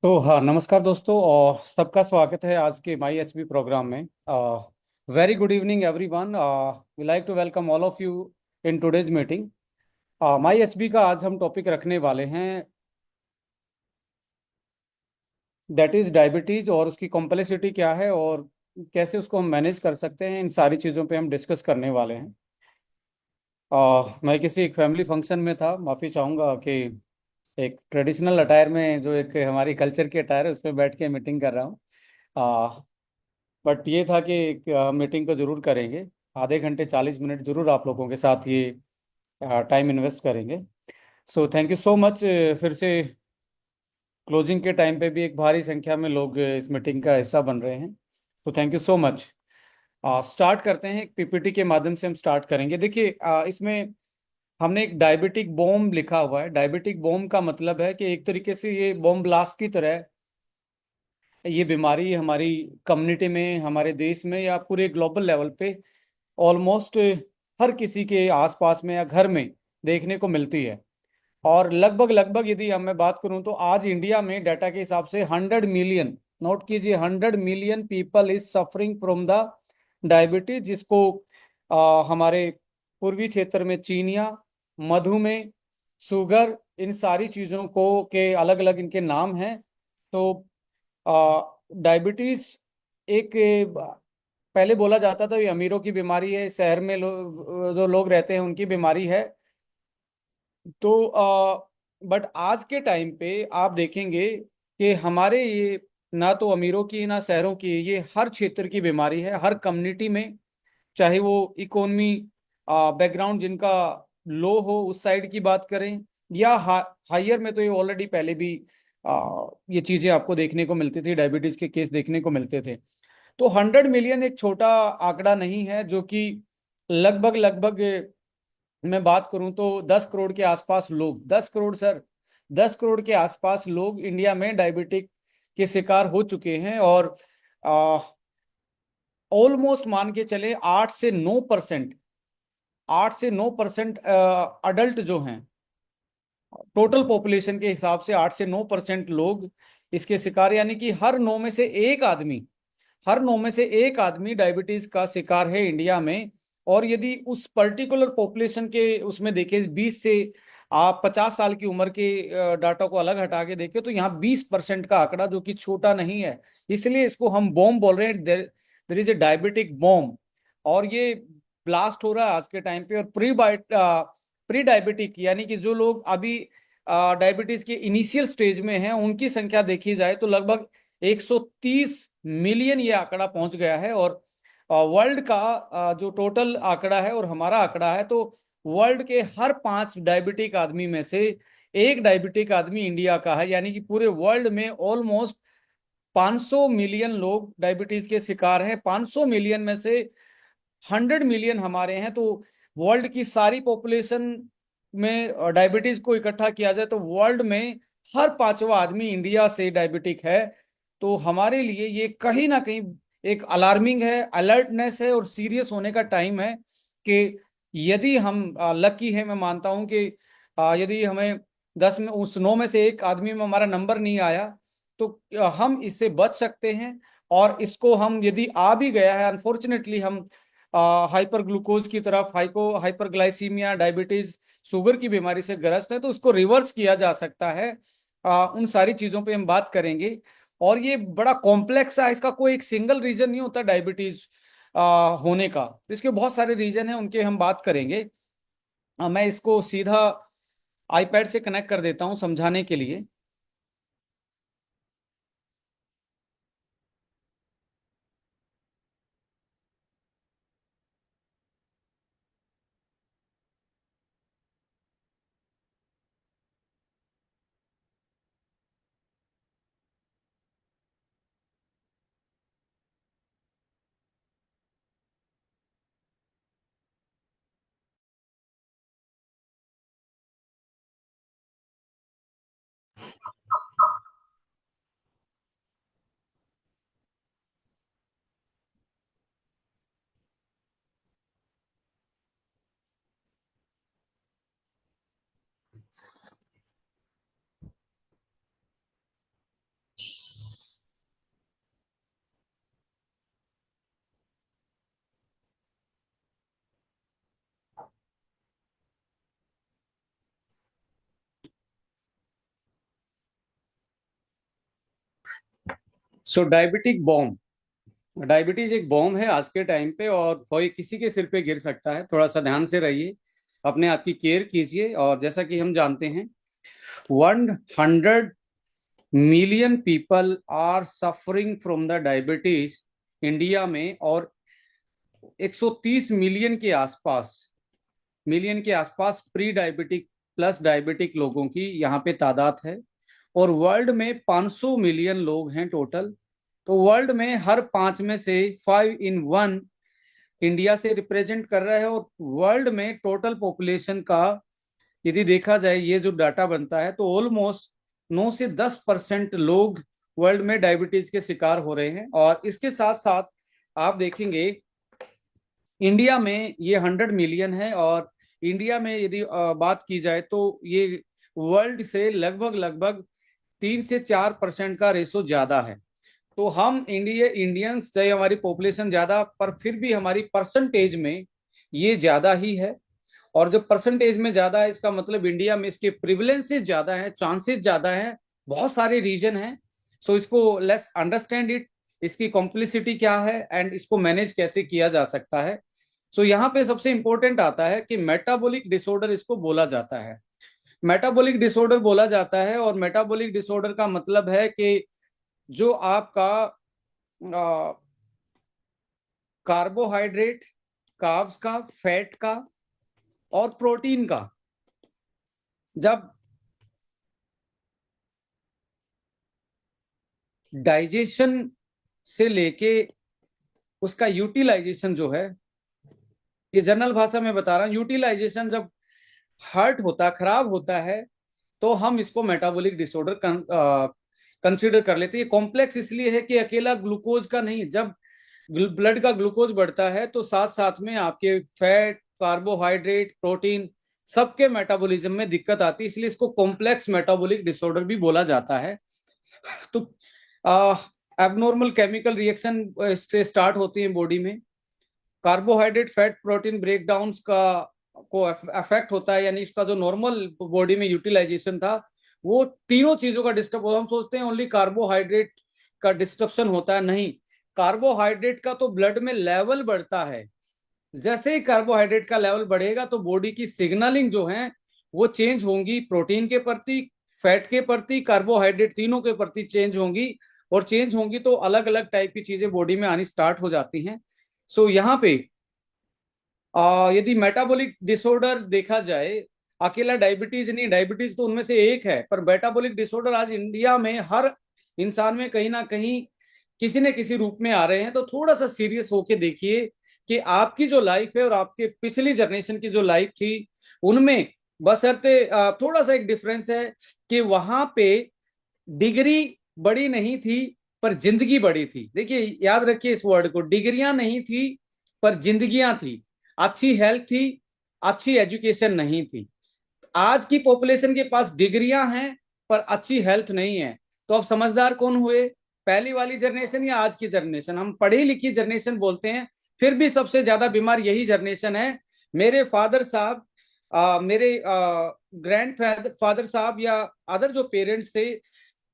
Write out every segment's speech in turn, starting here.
तो हाँ, नमस्कार दोस्तों, और सबका स्वागत है आज के माई एचबी प्रोग्राम में। Very good evening everyone. We like to welcome all of you in today's meeting. My HB का आज हम टॉपिक रखने वाले हैं, दैट इज डायबिटीज, और उसकी कॉम्प्लेक्सिटी क्या है और कैसे उसको हम मैनेज कर सकते हैं। इन सारी चीज़ों पे हम डिस्कस करने वाले हैं। मैं किसी एक फैमिली फंक्शन में था, माफ़ी चाहूँगा कि एक ट्रेडिशनल अटायर में, जो एक हमारी कल्चर की अटायर है, उस पर बैठ के मीटिंग कर रहा हूँ। बट ये था कि मीटिंग को जरूर करेंगे। आधे घंटे 40 मिनट जरूर आप लोगों के साथ ये टाइम इन्वेस्ट करेंगे। So thank you so much. फिर से क्लोजिंग के टाइम पे भी एक भारी संख्या में लोग इस मीटिंग का हिस्सा बन रहे हैं, तो thank you so much. Start करते हैं, एक पीपीटी के माध्यम से हम स्टार्ट करेंगे। देखिए, इसमें हमने एक डायबिटिक बॉम्ब लिखा हुआ है। डायबिटिक बॉम्ब का मतलब है कि एक तरीके से ये बॉम्ब ब्लास्ट की तरह ये बीमारी हमारी कम्युनिटी में, हमारे देश में, या पूरे ग्लोबल लेवल पे ऑलमोस्ट हर किसी के आसपास में या घर में देखने को मिलती है। और लगभग लगभग यदि हम मैं बात करूं तो आज इंडिया में डाटा के हिसाब से 100 मिलियन, नोट कीजिए, 100 million people is suffering from the diabetes, जिसको हमारे पूर्वी क्षेत्र में चीनिया, मधुमेह, शुगर, इन सारी चीज़ों को के अलग अलग इनके नाम हैं। तो डायबिटीज एक पहले बोला जाता था ये अमीरों की बीमारी है, शहर में जो लोग रहते हैं उनकी बीमारी है। तो बट आज के टाइम पे आप देखेंगे कि हमारे ये ना तो अमीरों की ना शहरों की, ये हर क्षेत्र की बीमारी है, हर कम्युनिटी में। चाहे वो इकोनॉमी बैकग्राउंड जिनका लो हो, उस साइड की बात करें, या हायर में, तो ये ऑलरेडी पहले भी ये चीजें आपको देखने को मिलती थी, डायबिटीज के केस देखने को मिलते थे। तो 100 मिलियन एक छोटा आंकड़ा नहीं है, जो कि लगभग लगभग मैं बात करूं तो 10 करोड़ के आसपास लोग, 10 करोड़ सर, 10 करोड़ के आसपास लोग इंडिया में डायबिटिक के शिकार हो चुके हैं। और ऑलमोस्ट मान के चले 8 से 9%, 8 से 9% अडल्ट जो हैं, टोटल पॉपुलेशन के हिसाब से 8 से 9% लोग इसके शिकार, यानी कि हर 9 में से एक आदमी डायबिटीज का शिकार है इंडिया में। और यदि उस पर्टिकुलर पॉपुलेशन के उसमें देखें, 20 से आप 50 साल की उम्र के डाटा को अलग हटा के देखें, तो यहाँ 20% का आंकड़ा, जो कि छोटा नहीं है। इसलिए इसको हम बॉम्ब बोल रहे हैं, there is a diabetic bomb. और ये ब्लास्ट हो रहा है आज के टाइम पे। और प्री डायबिटिक, यानी कि जो लोग अभी डायबिटीज के इनिशियल स्टेज में हैं, उनकी संख्या देखी जाए तो लगभग 130 मिलियन ये आंकड़ा पहुंच गया है। और वर्ल्ड का जो टोटल आंकड़ा है और हमारा आंकड़ा है, तो वर्ल्ड के हर 5 डायबिटिक आदमी में से एक डायबिटिक आदमी इंडिया का है। यानी कि पूरे वर्ल्ड में ऑलमोस्ट 500 मिलियन लोग डायबिटीज के शिकार हैं। 500 मिलियन में से 100 मिलियन हमारे हैं। तो वर्ल्ड की सारी पॉपुलेशन में डायबिटीज को इकट्ठा किया जाए तो वर्ल्ड में हर पांचवा आदमी इंडिया से डायबिटिक है। तो हमारे लिए ये कहीं ना कहीं एक अलार्मिंग है, अलर्टनेस है, और सीरियस होने का टाइम है कि यदि हम लकी है, मैं मानता हूं कि यदि हमें 10 में, उस 9 में से एक आदमी में हमारा नंबर नहीं आया, तो हम इससे बच सकते हैं। और इसको हम, यदि आ भी गया है, अनफॉर्चुनेटली हम हाइपर ग्लूकोज की तरफ, हाइपरग्लाइसीमिया, डायबिटीज, शुगर की बीमारी से ग्रस्त है, तो उसको रिवर्स किया जा सकता है। उन सारी चीजों पे हम बात करेंगे। और ये बड़ा कॉम्प्लेक्स है, इसका कोई एक सिंगल रीजन नहीं होता डायबिटीज होने का। तो इसके बहुत सारे रीजन हैं, उनके हम बात करेंगे। मैं इसको सीधा आईपैड से कनेक्ट कर देता हूं समझाने के लिए। सो डायबिटिक बॉम्ब, डायबिटीज एक बॉम्ब है आज के टाइम पे, और कोई किसी के सिर पे गिर सकता है। थोड़ा सा ध्यान से रहिए, अपने आप की केयर कीजिए। और जैसा कि हम जानते हैं, 100 million people are suffering from the diabetes India में, और 130 मिलियन के आसपास प्री डायबिटिक प्लस डायबिटिक लोगों की यहाँ पे तादाद है। और वर्ल्ड में 500 मिलियन लोग हैं टोटल। तो वर्ल्ड में हर पांच में से 5 in 1 इंडिया से रिप्रेजेंट कर रहा है। और वर्ल्ड में टोटल पॉपुलेशन का यदि देखा जाए, ये जो डाटा बनता है, तो ऑलमोस्ट 9 से 10% लोग वर्ल्ड में डायबिटीज के शिकार हो रहे हैं। और इसके साथ साथ आप देखेंगे, इंडिया में ये 100 मिलियन है। और इंडिया में यदि बात की जाए तो ये वर्ल्ड से लगभग लगभग 3 से 4% का रेशो ज्यादा है। तो हम इंडियंस, चाहे हमारी पॉपुलेशन ज्यादा, पर फिर भी हमारी परसेंटेज में ये ज्यादा ही है। और जब परसेंटेज में ज्यादा है, इसका मतलब इंडिया में इसके प्रिवलेंसेस ज्यादा है, चांसेस ज्यादा है। बहुत सारे रीजन हैं। सो इसको लेट्स अंडरस्टैंड इट, इसकी कॉम्प्लिसिटी क्या है एंड इसको मैनेज कैसे किया जा सकता है। सो यहाँ पे सबसे इंपॉर्टेंट आता है कि मेटाबॉलिक डिसऑर्डर इसको बोला जाता है। मेटाबॉलिक डिसऑर्डर बोला जाता है, और मेटाबॉलिक डिसऑर्डर का मतलब है कि जो आपका कार्बोहाइड्रेट, कार्ब्स का, फैट का और प्रोटीन का जब डाइजेशन से लेके उसका यूटिलाइजेशन जो है, ये जनरल भाषा में बता रहा हूं, यूटिलाइजेशन जब हर्ट होता, खराब होता है, तो हम इसको मेटाबॉलिक डिसऑर्डर कंसीडर कर लेते हैं। ये कॉम्प्लेक्स इसलिए है कि अकेला ग्लूकोज का नहीं, जब ब्लड का ग्लूकोज बढ़ता है तो साथ साथ में आपके फैट, कार्बोहाइड्रेट, प्रोटीन, सबके मेटाबॉलिज्म में दिक्कत आती है। इसलिए इसको कॉम्प्लेक्स मेटाबॉलिक डिसऑर्डर भी बोला जाता है। तो एबनॉर्मल केमिकल रिएक्शन से स्टार्ट होती है बॉडी में। कार्बोहाइड्रेट, फैट, प्रोटीन ब्रेकडाउन का को अफेक्ट होता है, यानी इसका जो नॉर्मल बॉडी में यूटिलाइजेशन था, वो तीनों चीजों का डिस्टर्ब होता है। हम सोचते हैं ओनली कार्बोहाइड्रेट का डिस्ट्रप्शन होता है, नहीं। कार्बोहाइड्रेट का तो ब्लड में लेवल बढ़ता है। जैसे ही कार्बोहाइड्रेट का लेवल बढ़ेगा तो बॉडी की सिग्नलिंग जो है वो चेंज होंगी, प्रोटीन के प्रति, फैट के प्रति, कार्बोहाइड्रेट, तीनों के प्रति चेंज होंगी। और चेंज होंगी तो अलग अलग टाइप की चीजें बॉडी में आनी स्टार्ट हो जाती हैं। सो यहाँ पे यदि मेटाबॉलिक डिसऑर्डर देखा जाए, अकेला डायबिटीज नहीं, डायबिटीज तो उनमें से एक है, पर मेटाबॉलिक डिसऑर्डर आज इंडिया में हर इंसान में कहीं ना कहीं किसी न किसी रूप में आ रहे हैं। तो थोड़ा सा सीरियस होके देखिए कि आपकी जो लाइफ है और आपके पिछली जनरेशन की जो लाइफ थी, उनमें बशर्ते थोड़ा सा एक डिफरेंस है कि वहां पे डिग्री बड़ी नहीं थी, पर जिंदगी बड़ी थी। देखिए, याद रखिए इस वर्ड को, डिग्रियां नहीं थी पर जिंदगियां थी। अच्छी हेल्थ थी, अच्छी एजुकेशन नहीं थी। आज की पॉपुलेशन के पास डिग्रियां हैं पर अच्छी हेल्थ नहीं है। तो अब समझदार कौन हुए, पहली वाली जनरेशन या आज की जनरेशन? हम पढ़ी लिखी जनरेशन बोलते हैं, फिर भी सबसे ज्यादा बीमार यही जनरेशन है। मेरे फादर साहब, मेरे ग्रैंड फादर साहब या अदर जो पेरेंट्स थे,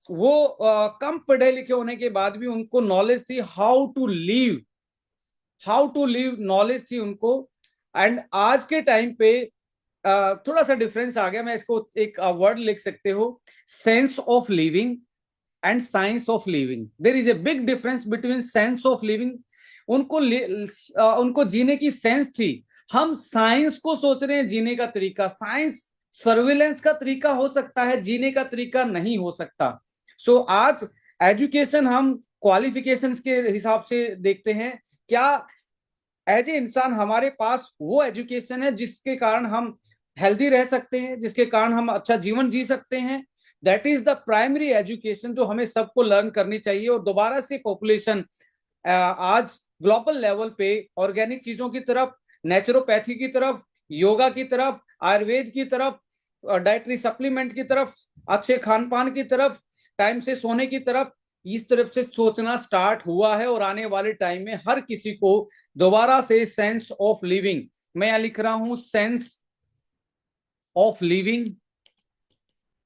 वो कम पढ़े लिखे होने के बाद भी उनको नॉलेज थी हाउ टू लिव, नॉलेज थी उनको। एंड आज के टाइम पे थोड़ा सा डिफरेंस आ गया। मैं इसको एक वर्ड लिख सकते हो, sense of living and science of living. There is a big difference between sense of living. उनको जीने की सेंस थी। हम साइंस को सोच रहे हैं जीने का तरीका। साइंस सर्विलेंस का तरीका हो सकता है, जीने का तरीका नहीं हो सकता। सो आज एजुकेशन हम क्वालिफिकेशंस के हिसाब से देखते हैं। क्या एज ए इंसान हमारे पास वो एजुकेशन है जिसके कारण हम हेल्दी रह सकते हैं, जिसके कारण हम अच्छा जीवन जी सकते हैं? That is the primary education जो हमें सबको लर्न करनी चाहिए। और दोबारा से पॉपुलेशन आज ग्लोबल लेवल पे ऑर्गेनिक चीजों की तरफ, नेचुरोपैथी की तरफ, योगा की तरफ, आयुर्वेद की तरफ, डाइटरी सप्लीमेंट की तरफ, अच्छे खान पान की तरफ, टाइम से सोने की तरफ, इस तरफ से सोचना स्टार्ट हुआ है। और आने वाले टाइम में हर किसी को दोबारा से सेंस ऑफ लिविंग, मैं यहां लिख रहा हूं सेंस ऑफ लिविंग,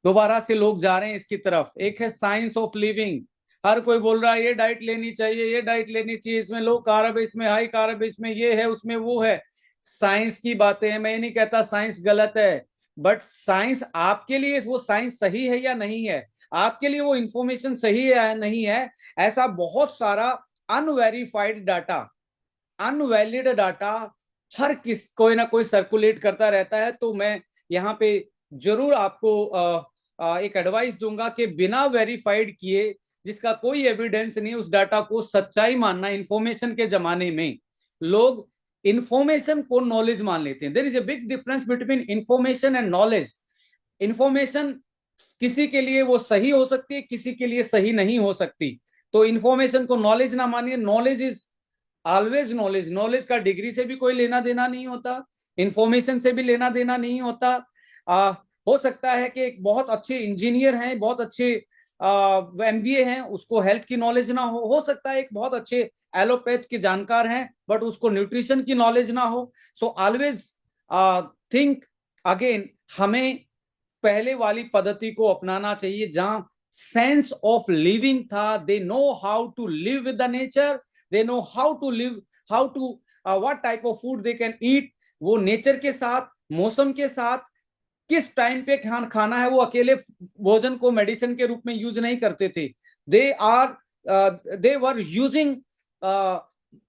दोबारा से लोग जा रहे हैं इसकी तरफ। एक है साइंस ऑफ लिविंग, हर कोई बोल रहा है ये डाइट लेनी चाहिए, ये डाइट लेनी चाहिए, इसमें लो कार्ब है, इसमें हाई कार्ब है, इसमें ये है, उसमें वो है। साइंस की बातें हैं, मैं ये नहीं कहता साइंस गलत है, बट साइंस आपके लिए वो साइंस सही है या नहीं है, आपके लिए वो इंफॉर्मेशन सही है या नहीं है, ऐसा बहुत सारा अनवेरिफाइड डाटा, अनवैलिड डाटा हर किस कोई ना कोई सर्कुलेट करता रहता है। तो मैं यहाँ पे जरूर आपको एक एडवाइस दूंगा कि बिना वेरीफाइड किए, जिसका कोई एविडेंस नहीं, उस डाटा को सच्चाई मानना। इंफॉर्मेशन के जमाने में लोग इंफॉर्मेशन को नॉलेज मान लेते हैं। There is a big difference between information and knowledge. Information किसी के लिए वो सही हो सकती है, किसी के लिए सही नहीं हो सकती। तो इंफॉर्मेशन को नॉलेज ना मानिए। Knowledge is always knowledge. Knowledge का डिग्री से भी कोई लेना देना नहीं होता, इंफॉर्मेशन से भी लेना देना नहीं होता। आ, हो सकता है कि एक बहुत अच्छे इंजीनियर हैं, बहुत अच्छे एमबीए हैं, उसको हेल्थ की नॉलेज ना हो सकता है एक बहुत अच्छे एलोपैथ के जानकार हैं, बट उसको न्यूट्रिशन की नॉलेज ना हो। सो ऑलवेज थिंक अगेन, हमें पहले वाली पद्धति को अपनाना चाहिए जहां सेंस ऑफ लिविंग था। They know how to live with the nature, they know how to live, how to what type of food they can eat. वो नेचर के साथ, मौसम के साथ किस टाइम पे खाना है, वो अकेले भोजन को मेडिसिन के रूप में यूज नहीं करते थे। They are they were using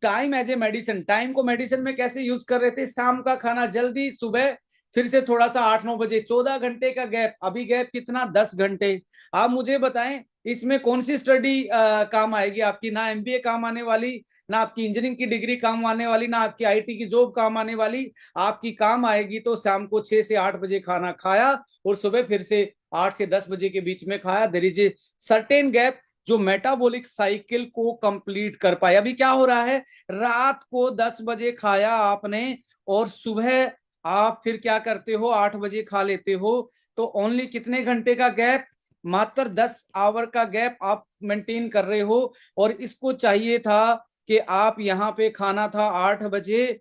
time as a medicine. Time को मेडिसिन में कैसे यूज कर रहे थे? शाम का खाना जल्दी, सुबह फिर से थोड़ा सा 8-9 बजे, 14 घंटे का गैप। अभी गैप कितना? 10 घंटे। आप मुझे बताएं, इसमें कौन सी स्टडी काम आएगी आपकी? ना एमबीए काम आने वाली, ना आपकी इंजीनियरिंग की डिग्री काम आने वाली, ना आपकी आईटी की जॉब काम आने वाली। आपकी काम आएगी तो शाम को 6 से 8 बजे खाना खाया और सुबह फिर से 8 से 10 बजे के बीच में खाया। There is a certain gap जो मेटाबॉलिक साइकिल को कंप्लीट कर पाए। अभी क्या हो रहा है? रात को 10 बजे खाया आपने और सुबह आप फिर क्या करते हो? 8 बजे खा लेते हो। तो ओनली कितने घंटे का गैप? मात्र 10 आवर का गैप आप मेंटेन कर रहे हो। और इसको चाहिए था कि आप यहाँ पे खाना था 8 बजे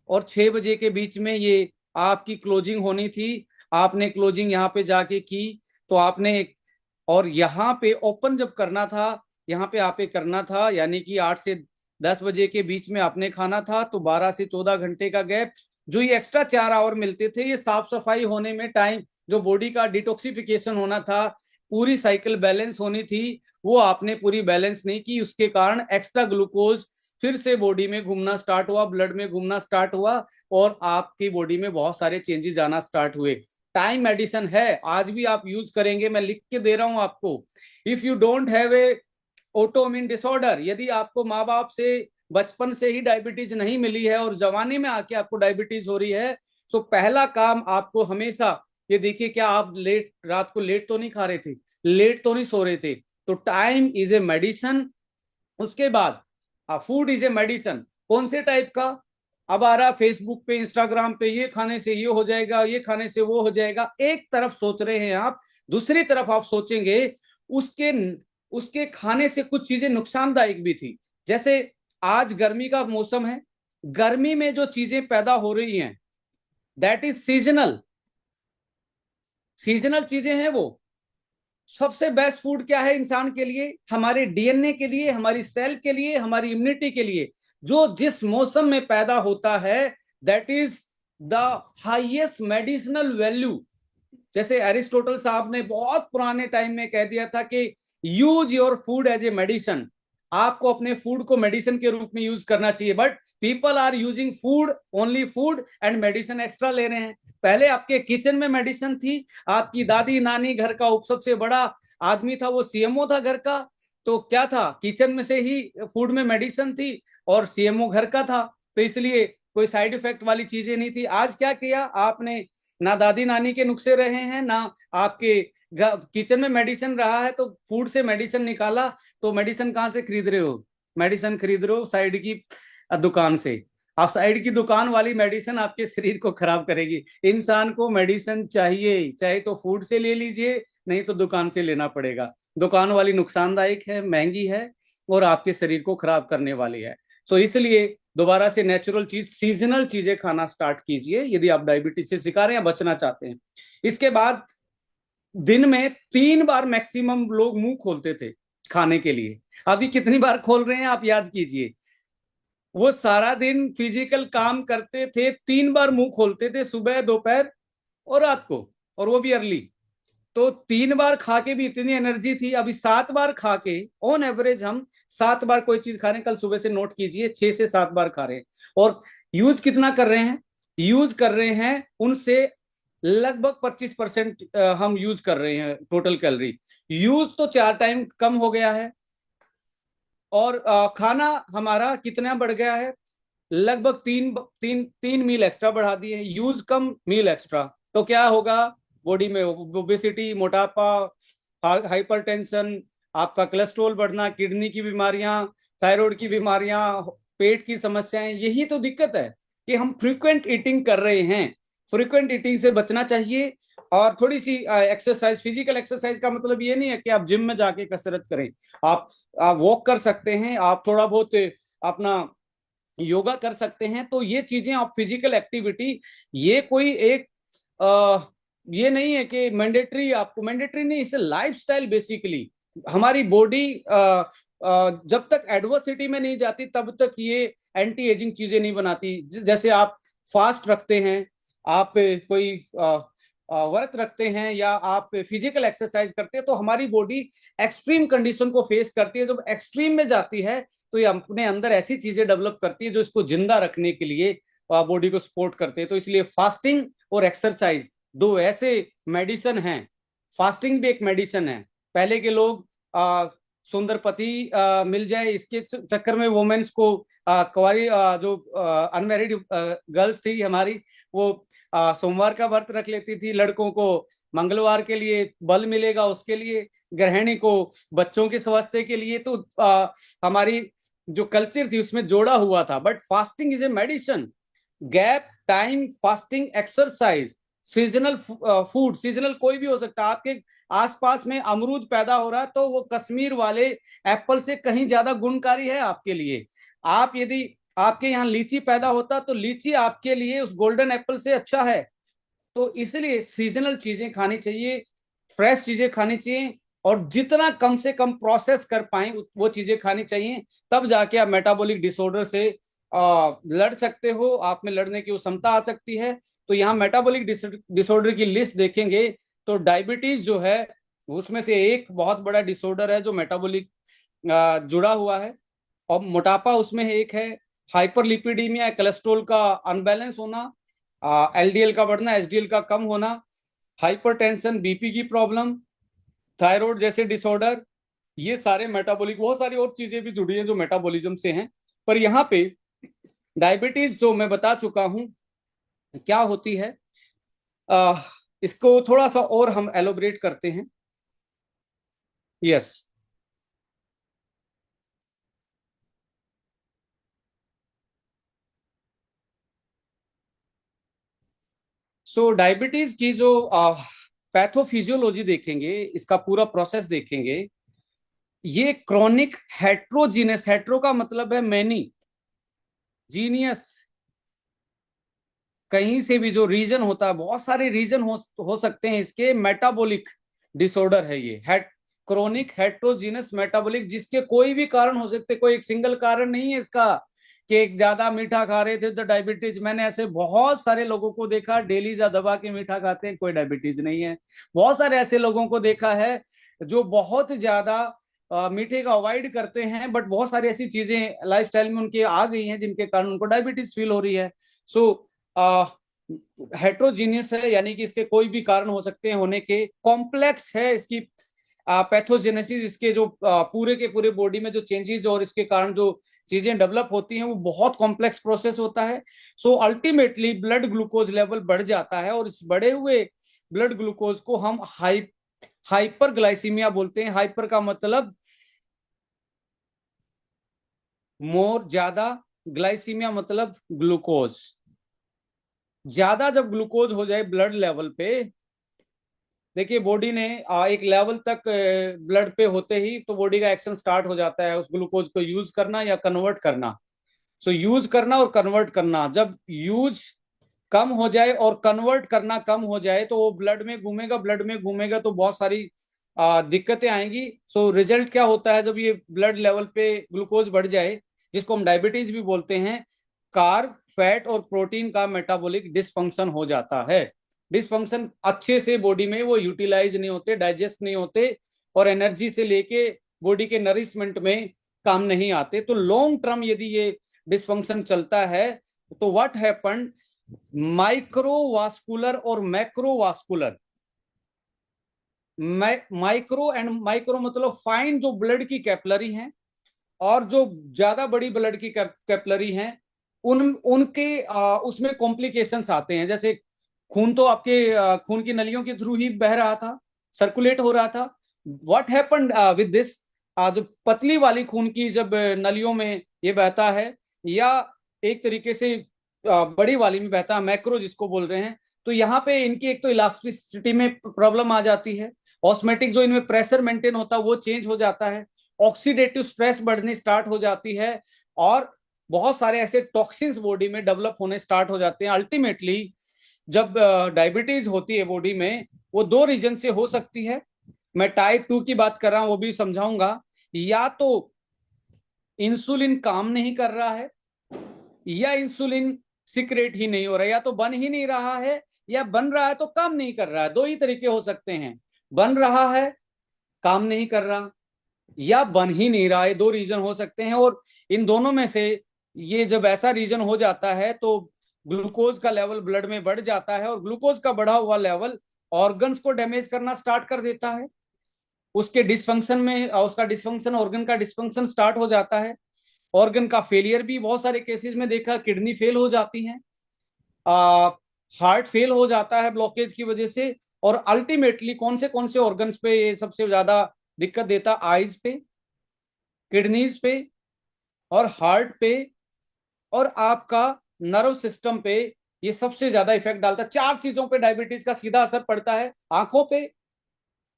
और 6 बजे के बीच में ये आपकी क्लोजिंग होनी थी। आपने क्लोजिंग यहाँ पे जाके की, तो आपने, और यहाँ पे ओपन जब करना था, यहाँ पे आपे करना था, यानी कि 8 से 10 बजे के बीच में आपने खाना था। तो 12 से 14 घंटे का गैप, जो ये एक्स्ट्रा 4 आवर मिलते थे, ये साफ सफाई होने में टाइम, जो बॉडी का डिटॉक्सिफिकेशन होना था, पूरी साइकिल बैलेंस होनी थी, वो आपने पूरी बैलेंस नहीं की। उसके कारण एक्स्ट्रा ग्लूकोज फिर से बॉडी में घूमना स्टार्ट हुआ, ब्लड में घूमना स्टार्ट हुआ, और आपकी बॉडी में बहुत सारे चेंजेस आना स्टार्ट हुए। टाइम मेडिसिन है, आज भी आप यूज करेंगे, मैं लिख के दे रहा हूं आपको। If you don't have a autoimmune disorder, यदि आपको माँ बाप से बचपन से ही डायबिटीज नहीं मिली है और जवानी में आके आपको डायबिटीज हो रही है, तो पहला काम आपको हमेशा ये देखिए, क्या आप लेट रात को लेट तो नहीं खा रहे थे, लेट तो नहीं सो रहे थे? तो टाइम इज ए मेडिसिन। उसके बाद फूड इज ए मेडिसिन। कौन से टाइप का? अब आ रहा फेसबुक पे, इंस्टाग्राम पे, ये खाने से ये हो जाएगा, ये खाने से वो हो जाएगा। एक तरफ सोच रहे हैं आप, दूसरी तरफ आप सोचेंगे उसके उसके खाने से कुछ चीजें नुकसानदायक भी थी। जैसे आज गर्मी का मौसम है, गर्मी में जो चीजें पैदा हो रही हैं, दैट इज सीजनल। सीजनल चीजें हैं वो। सबसे बेस्ट फूड क्या है इंसान के लिए? हमारे डीएनए के लिए, हमारी सेल के लिए, हमारी इम्यूनिटी के लिए, जो जिस मौसम में पैदा होता है, that is the highest medicinal value. जैसे एरिस्टोटल साहब ने बहुत पुराने टाइम में कह दिया था कि use your food as a medicine. आपको अपने फूड को मेडिसिन के रूप में यूज करना चाहिए, but people are using food, only food and medicine extra ले रहे हैं। पहले आपके किचन में मेडिसिन थी। आपकी दादी नानी घर का सबसे बड़ा आदमी था, वो सीएमओ था घर का। तो क्या था? किचन में से ही फूड में मेडिसिन थी और सीएमओ घर का था, तो इसलिए कोई साइड इफेक्ट वाली चीजें नहीं थी। आज क्या किया आपने? ना दादी नानी के नुस्खे रहे हैं, ना आपके किचन में मेडिसिन रहा है, तो फूड से मेडिसिन निकाला। तो मेडिसिन कहाँ से खरीद रहे हो? मेडिसिन खरीद रहे हो साइड की दुकान से। आप साइड की दुकान वाली मेडिसिन आपके शरीर को खराब करेगी। इंसान को मेडिसिन चाहिए, चाहे तो फूड से ले लीजिए, नहीं तो दुकान से लेना पड़ेगा। दुकान वाली नुकसानदायक है, महंगी है और आपके शरीर को खराब करने वाली है। तो इसलिए दोबारा से नेचुरल चीज, सीजनल चीजें खाना स्टार्ट कीजिए यदि आप डायबिटीज से शिकार हैं या बचना चाहते हैं। इसके बाद दिन में 3 बार मैक्सिमम लोग मुंह खोलते थे। खाने के लिए। अभी कितनी बार खोल रहे हैं आप याद कीजिए। वो सारा दिन फिजिकल काम करते थे, 3 बार मुंह खोलते थे, सुबह, दोपहर और रात को, और वो भी अर्ली। तो 3 बार खा के भी इतनी एनर्जी थी, अभी 7 बार खा के ऑन एवरेज हम 7 बार कोई चीज खा रहे हैं। कल सुबह से नोट कीजिए, 6 से 7 बार खा रहे हैं। और यूज कितना कर रहे हैं? यूज कर रहे हैं उनसे लगभग 25% हम यूज कर रहे हैं टोटल कैलोरी। यूज तो 4 टाइम कम हो गया है, और खाना हमारा कितना बढ़ गया है? लगभग तीन तीन तीन मील एक्स्ट्रा बढ़ा दिए, यूज कम मील एक्स्ट्रा। तो क्या होगा? बॉडी में ओबेसिटी, मोटापा, हाइपरटेंशन, आपका कोलेस्ट्रॉल बढ़ना, किडनी की बीमारियां, थायराइड की बीमारियां, पेट की समस्याएं। यही तो दिक्कत है कि हम फ्रीक्वेंट ईटिंग कर रहे हैं। फ्रीक्वेंट ईटिंग से बचना चाहिए। और थोड़ी सी एक्सरसाइज, फिजिकल एक्सरसाइज का मतलब ये नहीं है कि आप जिम में जाके कसरत करें। आप वॉक कर सकते हैं, आप थोड़ा बहुत अपना योगा कर सकते हैं। तो ये चीजें आप फिजिकल एक्टिविटी, ये कोई एक आ, ये नहीं है कि मैंडेटरी, आपको मैंडेटरी नहीं, इसे लाइफस्टाइल बेसिकली। हमारी बॉडी जब तक एडवर्सिटी में नहीं जाती तब तक ये एंटी एजिंग चीजें नहीं बनाती। जैसे आप फास्ट रखते हैं, आप कोई व्रत रखते हैं, या आप फिजिकल एक्सरसाइज करते हैं, तो हमारी बॉडी एक्सट्रीम कंडीशन को फेस करती है। जब एक्सट्रीम में जाती है तो ये अपने अंदर ऐसी चीजें डेवलप करती है जो इसको जिंदा रखने के लिए बॉडी को सपोर्ट करते हैं। तो इसलिए फास्टिंग और एक्सरसाइज दो ऐसे मेडिसिन हैं। फास्टिंग भी एक मेडिसिन है। पहले के लोग सुंदर पति मिल जाए इसके चक्कर में वुमेन्स को कुंवारी जो अनमैरिड गर्ल्स थी हमारी, वो सोमवार का व्रत रख लेती थी। लड़कों को मंगलवार के लिए बल मिलेगा उसके लिए, गृहिणी को बच्चों के स्वास्थ्य के लिए। तो हमारी जो कल्चर थी उसमें जोड़ा हुआ था। But fasting is a medicine. Gap time fasting, exercise, seasonal food, seasonal कोई भी हो सकता है। आपके आसपास में अमरूद पैदा हो रहा है तो वो कश्मीर वाले एप्पल से कहीं ज्यादा गुणकारी है आपके लिए। आप यदि आपके यहाँ लीची पैदा होता तो लीची आपके लिए उस गोल्डन एप्पल से अच्छा है। तो इसलिए सीजनल चीजें खानी चाहिए, फ्रेश चीजें खानी चाहिए, और जितना कम से कम प्रोसेस कर पाए वो चीजें खानी चाहिए। तब जाके आप मेटाबॉलिक डिसऑर्डर से लड़ सकते हो, आप में लड़ने की वो क्षमता आ सकती है। तो यहाँ मेटाबॉलिक डिसऑर्डर की लिस्ट देखेंगे तो डायबिटीज जो है उसमें से एक बहुत बड़ा डिसऑर्डर है जो मेटाबॉलिक जुड़ा हुआ है। और मोटापा उसमें एक है, हाइपरलिपिडीमिया, कोलेस्ट्रॉल का अनबैलेंस होना, एलडीएल का बढ़ना, एचडीएल का कम होना, हाइपरटेंशन, बीपी की प्रॉब्लम, थायराइड जैसे डिसऑर्डर। ये सारे मेटाबॉलिक, बहुत सारी और चीजें भी जुड़ी हैं जो मेटाबॉलिज्म से हैं। पर यहाँ पे डायबिटीज जो मैं बता चुका हूं क्या होती है, आ, इसको थोड़ा सा और हम एलोबरेट करते हैं। यस। सो डायबिटीज की जो पैथोफिजियोलॉजी देखेंगे, इसका पूरा प्रोसेस देखेंगे। ये क्रॉनिक हेट्रोजीनस, हेट्रो का मतलब है मैनी, जीनियस, कहीं से भी जो रीजन होता है, बहुत सारे रीजन हो सकते हैं इसके, मेटाबॉलिक डिसऑर्डर है ये। क्रोनिक हेट्रोजीनस मेटाबॉलिक, जिसके कोई भी कारण हो सकते, कोई एक सिंगल कारण नहीं है इसका कि एक ज्यादा मीठा खा रहे थे तो डायबिटीज। मैंने ऐसे बहुत सारे लोगों को देखा, डेली जा दबा के मीठा खाते हैं, कोई डायबिटीज नहीं है। बहुत सारे ऐसे लोगों को देखा है जो बहुत ज्यादा मीठे का अवॉइड करते हैं, बट बहुत सारी ऐसी चीजें लाइफस्टाइल में उनके आ गई हैं जिनके कारण उनको डायबिटीज फील हो रही है। सो हेट्रोजीनियस है, यानी कि इसके कोई भी कारण हो सकते हैं होने के। कॉम्प्लेक्स है इसकी पैथोजेनेसिस, इसके जो पूरे के पूरे बॉडी में जो चेंजेस और इसके कारण जो चीजें डेवलप होती हैं वो बहुत कॉम्प्लेक्स प्रोसेस होता है। So ultimately blood glucose level बढ़ जाता है, और इस बढ़े हुए ब्लड ग्लूकोज को हम हाइपर ग्लाइसीमिया बोलते हैं। हाइपर का मतलब मोर, ज्यादा, ग्लाइसीमिया मतलब ग्लूकोज। ज्यादा जब ग्लूकोज हो जाए ब्लड लेवल पे, देखिए बॉडी ने एक लेवल तक ब्लड पे होते ही तो बॉडी का एक्शन स्टार्ट हो जाता है उस ग्लूकोज को यूज करना या कन्वर्ट करना। सो यूज करना और कन्वर्ट करना, जब यूज कम हो जाए और कन्वर्ट करना कम हो जाए तो वो ब्लड में घूमेगा, ब्लड में घूमेगा तो बहुत सारी दिक्कतें आएंगी। सो रिजल्ट क्या होता है जब ये ब्लड लेवल पे ग्लूकोज बढ़ जाए, जिसको हम डायबिटीज भी बोलते हैं, कार्ब, फैट और प्रोटीन का मेटाबॉलिक डिसफंक्शन हो जाता है। डिसफंक्शन अच्छे से बॉडी में वो यूटिलाइज नहीं होते, डाइजेस्ट नहीं होते, और एनर्जी से लेके बॉडी के नरिशमेंट में काम नहीं आते। तो लॉन्ग टर्म यदि ये डिसफंक्शन चलता है तो व्हाट हैपन, माइक्रोवास्कुलर और मैक्रोवास्कुलर, माइक्रो एंड माइक्रो मतलब फाइन जो ब्लड की कैपलरी हैं, और जो ज्यादा बड़ी ब्लड की कैपलरी हैं, उनके उसमें कॉम्प्लिकेशंस आते हैं। जैसे खून तो आपके खून की नलियों के थ्रू ही बह रहा था, सर्कुलेट हो रहा था। व्हाट हैपेंड विद दिस, जो पतली वाली खून की जब नलियों में ये बहता है, या एक तरीके से बड़ी वाली में बहता है, मैक्रो जिसको बोल रहे हैं, तो यहाँ पे इनकी एक तो इलास्टिसिटी में प्रॉब्लम आ जाती है, ऑस्मेटिक जो इनमें प्रेशर मेंटेन होता है वो चेंज हो जाता है, ऑक्सीडेटिव स्ट्रेस बढ़नी स्टार्ट हो जाती है, और बहुत सारे ऐसे टॉक्सिन्स बॉडी में डेवलप होने स्टार्ट हो जाते हैं। अल्टीमेटली जब डायबिटीज होती है बॉडी में, वो दो रीजन से हो सकती है। मैं टाइप 2 की बात कर रहा हूं, वो भी समझाऊंगा। या तो इंसुलिन काम नहीं कर रहा है, या इंसुलिन सिक्रेट ही नहीं हो रहा है, या तो बन ही नहीं रहा है, या बन रहा है तो काम नहीं कर रहा है। दो ही तरीके हो सकते हैं, बन रहा है, काम नहीं कर रहा, या बन ही नहीं रहा है। दो रीजन हो सकते हैं, और इन दोनों में से ये जब ऐसा रीजन हो जाता है तो ग्लूकोज का लेवल ब्लड में बढ़ जाता है, और ग्लूकोज का बढ़ा हुआ लेवल ऑर्गन्स को डैमेज करना स्टार्ट कर देता है। उसके डिस्फंक्शन में उसका डिस्फंक्शन, ऑर्गन का डिस्फंक्शन स्टार्ट हो जाता है। ऑर्गन का फेलियर भी बहुत सारे केसेस में देखा, किडनी फेल हो जाती है, हार्ट फेल हो जाता है ब्लॉकेज की वजह से। और अल्टीमेटली कौन से ऑर्गन्स पे ये सबसे ज्यादा दिक्कत देता, आईज पे, किडनीज पे, और हार्ट पे, और आपका नर्व सिस्टम पे ये सबसे ज्यादा इफेक्ट डालता है। चार चीजों पे डायबिटीज का सीधा असर पड़ता है, आंखों पे,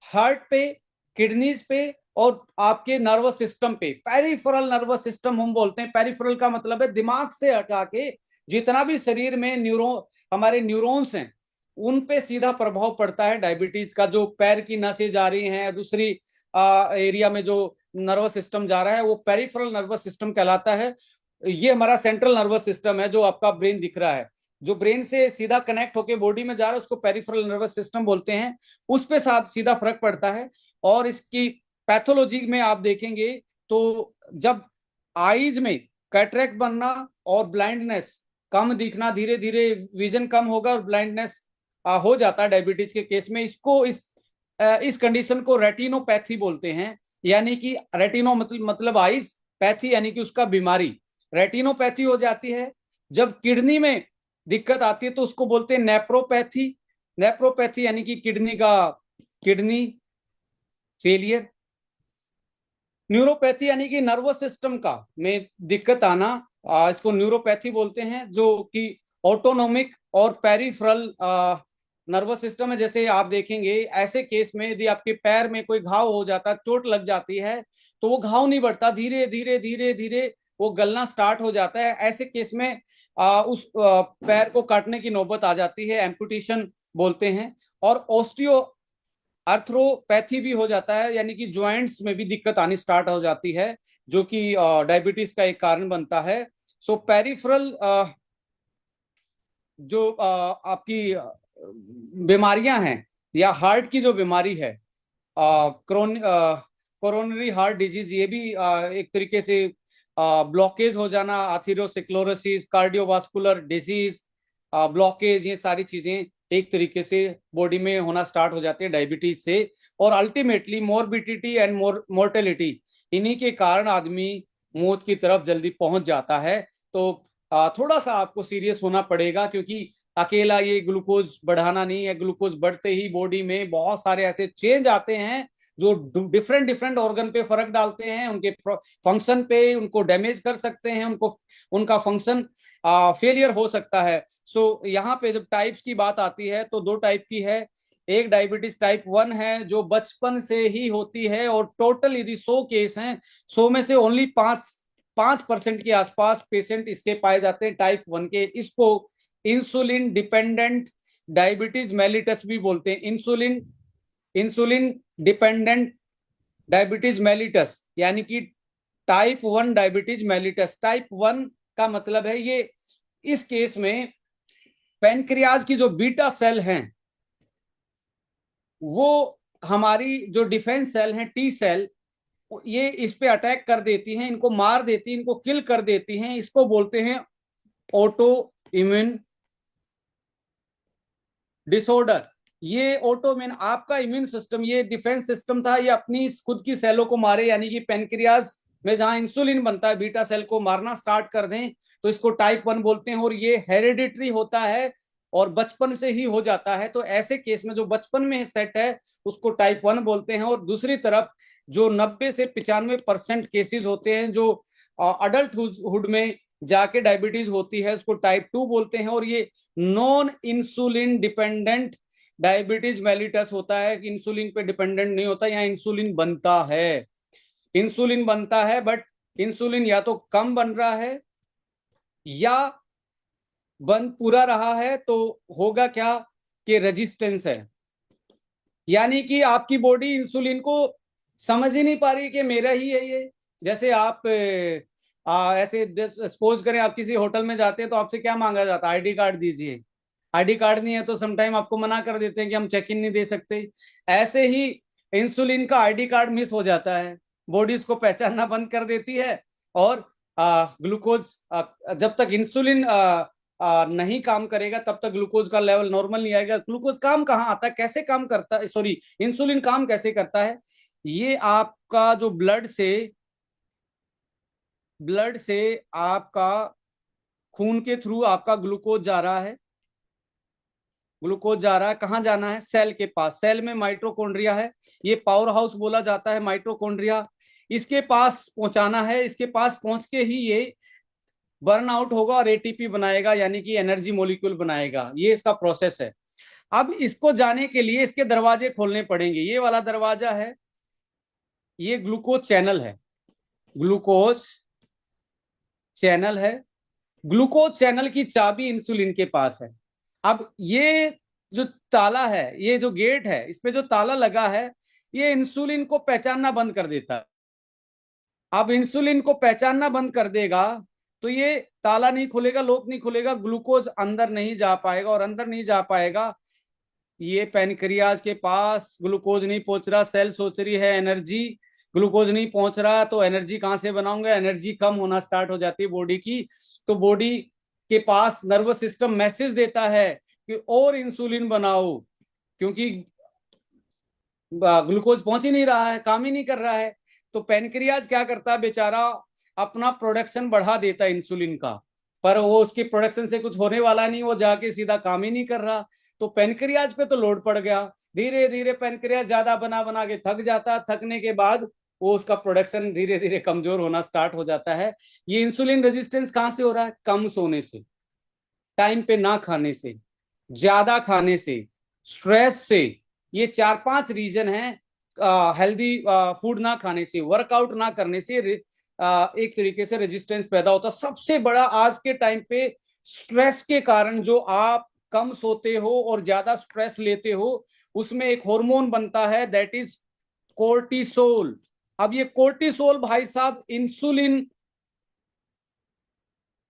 हार्ट पे, किडनीज पे, और आपके नर्वस सिस्टम पे। पेरिफेरल नर्वस सिस्टम हम बोलते हैं। पेरिफेरल का मतलब है दिमाग से हटा के जितना भी शरीर में हमारे न्यूरॉन्स हैं, उन पे सीधा प्रभाव पड़ता है डायबिटीज का। जो पैर की नसें जा रही हैं, दूसरी एरिया में जो नर्वस सिस्टम जा रहा है, वो पेरिफेरल नर्वस सिस्टम कहलाता है। ये हमारा सेंट्रल नर्वस सिस्टम है, जो आपका ब्रेन दिख रहा है, जो ब्रेन से सीधा कनेक्ट होकर बॉडी में जा रहा है, उसको पेरिफेरल नर्वस सिस्टम बोलते हैं। उस पे साथ सीधा फर्क पड़ता है। और इसकी पैथोलॉजी में आप देखेंगे तो जब आईज में कैटरेक्ट बनना और ब्लाइंडनेस, कम दिखना, धीरे धीरे विजन कम होगा और ब्लाइंडनेस हो जाता है डायबिटीज के केस में। इस कंडीशन को रेटिनोपैथी बोलते हैं। यानी कि रेटिनो मतलब आईज, पैथी यानी कि उसका बीमारी, रेटिनोपैथी हो जाती है। जब किडनी में दिक्कत आती है तो उसको बोलते हैं नेप्रोपैथी। नेप्रोपैथी यानी कि किडनी फेलियर। न्यूरोपैथी यानी कि नर्वस सिस्टम का में दिक्कत आना, इसको न्यूरोपैथी बोलते हैं, जो कि ऑटोनोमिक और पेरिफेरल नर्वस सिस्टम है। जैसे आप देखेंगे ऐसे केस में यदि आपके पैर में कोई घाव हो जाता, चोट लग जाती है, तो वो घाव नहीं बढ़ता, धीरे धीरे धीरे धीरे वो गलना स्टार्ट हो जाता है। ऐसे केस में उस पैर को काटने की नौबत आ जाती है, एम्पुटेशन बोलते हैं। और ऑस्टियो आर्थ्रोपैथी भी हो जाता है, यानी कि ज्वाइंट्स में भी दिक्कत आनी स्टार्ट हो जाती है, जो कि डायबिटीज का एक कारण बनता है। सो पेरिफेरल जो आपकी बीमारियां हैं, या हार्ट की जो बीमारी है, कोरोनरी हार्ट डिजीज, ये भी एक तरीके से ब्लॉकेज हो जाना, आथेरोस्क्लेरोसिस, कार्डियोवास्कुलर डिजीज, ब्लॉकेज, ये सारी चीजें एक तरीके से बॉडी में होना स्टार्ट हो जाती है डायबिटीज से। और अल्टीमेटली मोरबिडिटी एंड मोर्टेलिटी, इन्हीं के कारण आदमी मौत की तरफ जल्दी पहुंच जाता है। तो थोड़ा सा आपको सीरियस होना पड़ेगा, क्योंकि अकेला ये ग्लूकोज बढ़ाना नहीं है। ग्लूकोज बढ़ते ही बॉडी में बहुत सारे ऐसे चेंज आते हैं जो डिफरेंट डिफरेंट ऑर्गन पे फर्क डालते हैं, उनके फंक्शन पे उनको डैमेज कर सकते हैं, उनका फंक्शन फेलियर हो सकता है। सो यहाँ पे जब टाइप्स की बात आती है तो दो टाइप की है। एक डायबिटीज टाइप 1 है, जो बचपन से ही होती है, और टोटल यदि 100 केस हैं, 100 में से ओनली 5% के आसपास पेशेंट इसके पाए जाते हैं, टाइप 1 के। इसको इंसुलिन डिपेंडेंट डायबिटीज मेलिटस भी बोलते हैं। Insulin insulin dependent diabetes mellitus, यानी कि टाइप 1 डायबिटीज मेलिटस। टाइप 1 का मतलब है ये, इस केस में पैनक्रियाज की जो बीटा सेल हैं वो हमारी जो डिफेंस सेल हैं टी सेल, ये इस पे अटैक कर देती हैं, इनको मार देती हैं, इनको किल कर देती हैं। इसको बोलते हैं ऑटो इम्यून डिसऑर्डर। ये ऑटो इम्यून, आपका इम्यून सिस्टम, ये डिफेंस सिस्टम था, ये अपनी खुद की सेलों को मारे, यानी कि पेनक्रियाज में जहां इंसुलिन बनता है बीटा सेल को मारना स्टार्ट कर दें, तो इसको टाइप 1 बोलते हैं। और ये हेरिडिटरी होता है और बचपन से ही हो जाता है। तो ऐसे केस में जो बचपन में सेट है उसको टाइप 1 बोलते हैं। और दूसरी तरफ जो 90 से 95% केसेस होते हैं जो अडल्टहुड में जाके डायबिटीज होती है, उसको टाइप 2 बोलते हैं। और ये non insulin dependent diabetes mellitus होता है, कि इंसुलिन पे डिपेंडेंट नहीं होता, यहाँ इंसुलिन बनता है। इंसुलिन बनता है बट इंसुलिन या तो कम बन रहा है या बन पूरा रहा है, तो होगा क्या कि रेजिस्टेंस है, यानी कि आपकी बॉडी इंसुलिन को समझ ही नहीं पा रही कि मेरा ही है ये। जैसे आप ऐसे सपोज करें, आप किसी होटल में जाते हैं तो आपसे क्या मांगा जाता है, आईडी कार्ड दीजिए। आईडी कार्ड नहीं है तो समटाइम आपको मना कर देते हैं कि हम चेक इन नहीं दे सकते। ऐसे ही इंसुलिन का आईडी कार्ड मिस हो जाता है, बॉडी इसको पहचानना बंद कर देती है। और ग्लूकोज, जब तक इंसुलिन नहीं काम करेगा तब तक ग्लूकोज का लेवल नॉर्मल नहीं आएगा। ग्लूकोज काम कहाँ आता है, कैसे काम करता है, सॉरी, इंसुलिन काम कैसे करता है, ये आपका जो ब्लड से आपका खून के थ्रू आपका ग्लूकोज जा रहा है। ग्लूकोज जा रहा है, कहाँ जाना है, सेल के पास। सेल में माइटोकॉन्ड्रिया है, ये पावर हाउस बोला जाता है माइटोकॉन्ड्रिया। इसके पास पहुंचाना है, इसके पास पहुंच के ही ये बर्न आउट होगा और एटीपी बनाएगा, यानी कि एनर्जी मॉलिक्यूल बनाएगा। ये इसका प्रोसेस है। अब इसको जाने के लिए इसके दरवाजे खोलने पड़ेंगे। ये वाला दरवाजा है, ये ग्लूकोज चैनल है, ग्लूकोज चैनल है। ग्लूकोज चैनल की चाबी इंसुलिन के पास है। अब ये जो ताला है, ये जो गेट है, इस पे जो ताला लगा है, ये इंसुलिन को पहचानना बंद कर देता है। अब इंसुलिन को पहचानना बंद कर देगा तो ये ताला नहीं खुलेगा, लॉक नहीं खुलेगा, ग्लूकोज अंदर नहीं जा पाएगा। और अंदर नहीं जा पाएगा, ये पैनक्रियाज के पास ग्लूकोज नहीं पहुंच रहा, सेल सोच रही है एनर्जी, ग्लूकोज नहीं पहुंच रहा तो एनर्जी कहां से बनाऊंगा, एनर्जी कम होना स्टार्ट हो जाती है बॉडी की। तो बॉडी के पास नर्वस सिस्टम मैसेज देता है कि और इंसुलिन बनाओ, क्योंकि ग्लूकोज पहुंच ही नहीं रहा है, काम ही नहीं कर रहा है। तो पैनक्रियाज क्या करता है बेचारा, अपना प्रोडक्शन बढ़ा देता है इंसुलिन का, पर वो उसकी प्रोडक्शन से कुछ होने वाला नहीं, वो जाके सीधा काम ही नहीं कर रहा। तो पैनक्रियाज पे तो लोड पड़ गया। धीरे धीरे पैनक्रियाज ज्यादा बना बना के थक जाता, थकने के बाद वो उसका प्रोडक्शन धीरे धीरे कमजोर होना स्टार्ट हो जाता है। ये इंसुलिन रेजिस्टेंस कहां से हो रहा है, कम सोने से, टाइम पे ना खाने से, ज्यादा खाने से, स्ट्रेस से। ये 4-5 रीजन है। हेल्दी फूड ना खाने से, वर्कआउट ना करने से एक तरीके से रेजिस्टेंस पैदा होता। सबसे बड़ा आज के टाइम पे स्ट्रेस के कारण, जो आप कम सोते हो और ज्यादा स्ट्रेस लेते हो, उसमें एक हार्मोन बनता है, दैट इज कोर्टिसोल। अब ये कोर्टिसोल भाई साहब इंसुलिन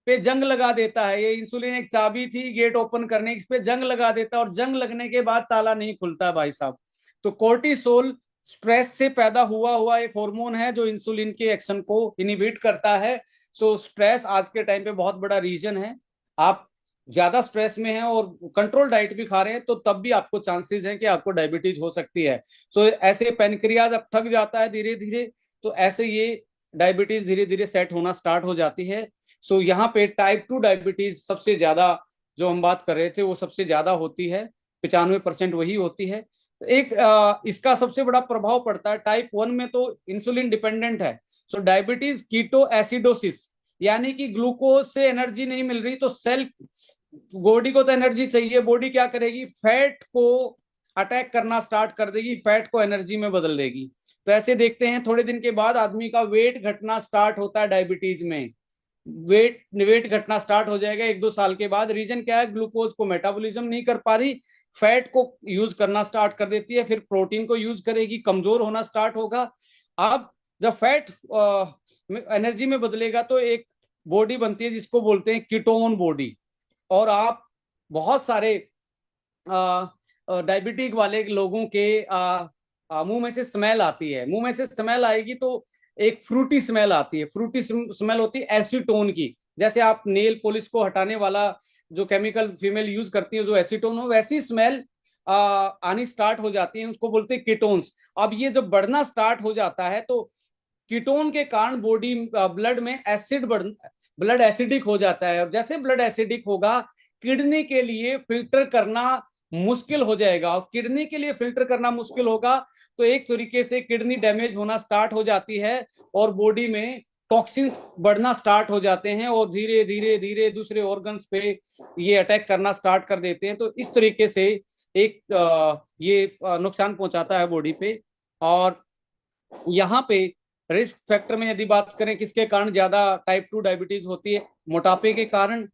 पे जंग लगा देता है। ये इंसुलिन एक चाबी थी गेट ओपन करने की, इस पे जंग लगा देता है, और जंग लगने के बाद ताला नहीं खुलता भाई साहब। तो कोर्टिसोल स्ट्रेस से पैदा हुआ हुआ एक हार्मोन है जो इंसुलिन के एक्शन को इनिबिट करता है। सो स्ट्रेस आज के टाइम पे बहुत बड़ा रीजन है। आप ज्यादा स्ट्रेस में हैं और कंट्रोल डाइट भी खा रहे हैं तो तब भी आपको चांसेस हैं कि आपको डायबिटीज हो सकती है। सो ऐसे पेनक्रियाज अब थक जाता है धीरे धीरे, तो ऐसे ये डायबिटीज धीरे धीरे सेट होना स्टार्ट हो जाती है। सो यहाँ पे टाइप 2 डायबिटीज सबसे ज्यादा, जो हम बात कर रहे थे, वो सबसे ज्यादा होती है, 95% वही होती है। एक इसका सबसे बड़ा प्रभाव पड़ता है टाइप 1 में, तो इंसुलिन डिपेंडेंट है। सो डायबिटीज कीटो एसिडोसिस, यानी कि ग्लूकोज से एनर्जी नहीं मिल रही तो सेल, बॉडी को तो एनर्जी चाहिए, बॉडी क्या करेगी, फैट को अटैक करना स्टार्ट कर देगी, फैट को एनर्जी में बदल देगी। तो ऐसे देखते हैं थोड़े दिन के बाद आदमी का वेट घटना स्टार्ट होता है डायबिटीज में। वेट घटना स्टार्ट हो जाएगा 1-2 साल के बाद। रीजन क्या है, ग्लूकोज को मेटाबॉलिज्म नहीं कर पा रही, फैट को यूज करना स्टार्ट कर देती है, फिर प्रोटीन को यूज करेगी, कमजोर होना स्टार्ट होगा। अब जब फैट एनर्जी में बदलेगा तो एक बॉडी बनती है जिसको बोलते हैं कीटोन बॉडी। और आप बहुत सारे डायबिटिक वाले लोगों के मुंह में से स्मेल आती है, मुंह में से स्मेल आएगी तो एक फ्रूटी स्मेल आती है, फ्रूटी स्मेल होती है एसीटोन की। जैसे आप नेल पॉलिश को हटाने वाला जो केमिकल फीमेल यूज करती है जो एसीटोन हो, वैसी स्मेल आनी स्टार्ट हो जाती है, उसको बोलते हैं कीटोन्स। अब ये जब बढ़ना स्टार्ट हो जाता है तो कीटोन के कारण बॉडी ब्लड में एसिड ब्लड एसिडिक हो जाता है, और जैसे ब्लड एसिडिक होगा किडनी के लिए फिल्टर करना मुश्किल हो जाएगा, और किडनी के लिए फिल्टर करना मुश्किल होगा तो एक तरीके से किडनी डैमेज होना स्टार्ट हो जाती है और बॉडी में टॉक्सिन्स बढ़ना स्टार्ट हो जाते हैं और धीरे धीरे धीरे दूसरे ऑर्गन्स पे ये अटैक करना स्टार्ट कर देते हैं। तो इस तरीके से एक ये नुकसान पहुंचाता है बॉडी पे। और यहाँ पे रिस्क फैक्टर में यदि बात करें किसके कारण ज्यादा टाइप 2 डायबिटीज होती है, मोटापे के कारण,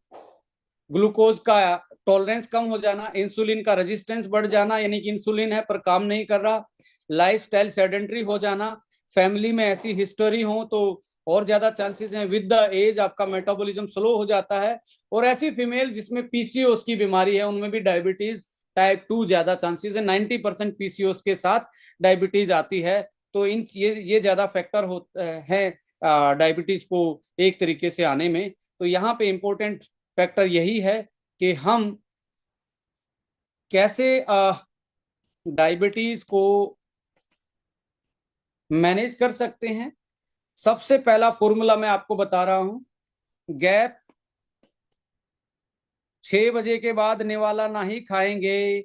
ग्लूकोज का टॉलरेंस कम हो जाना, इंसुलिन का रेजिस्टेंस बढ़ जाना, यानी कि इंसुलिन है पर काम नहीं कर रहा, लाइफस्टाइल सेडेंटरी हो जाना, फैमिली में ऐसी हिस्ट्री हो तो और ज्यादा चांसेस हैं, विद द एज आपका मेटाबॉलिज्म स्लो हो जाता है, और ऐसी फीमेल जिसमें पीसीओएस की बीमारी है उनमें भी डायबिटीज टाइप 2 ज्यादा चांसेस है, 90% पीसीओएस के साथ डायबिटीज आती है। तो इन ये ज्यादा फैक्टर है डायबिटीज को एक तरीके से आने में। तो यहाँ पे इंपॉर्टेंट फैक्टर यही है कि हम कैसे डायबिटीज को मैनेज कर सकते हैं। सबसे पहला फॉर्मूला मैं आपको बता रहा हूं, गैप 6 बजे के बाद निवाला नहीं खाएंगे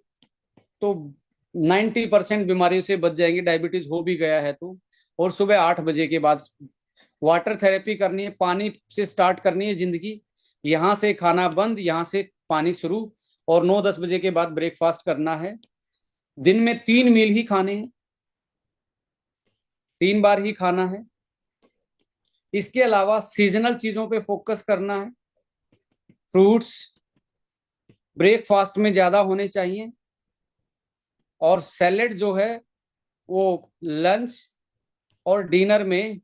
तो 90% बीमारियों से बच जाएंगे, डायबिटीज हो भी गया है तो। और सुबह 8 बजे के बाद वाटर थेरेपी करनी है, पानी से स्टार्ट करनी है जिंदगी, यहां से खाना बंद, यहां से पानी शुरू। और 9-10 बजे के बाद ब्रेकफास्ट करना है, दिन में 3 मील ही खाने हैं, 3 बार ही खाना है। इसके अलावा सीजनल चीजों पे फोकस करना है, फ्रूट्स ब्रेकफास्ट में ज्यादा होने चाहिए, और सैलेड जो है वो लंच और डिनर में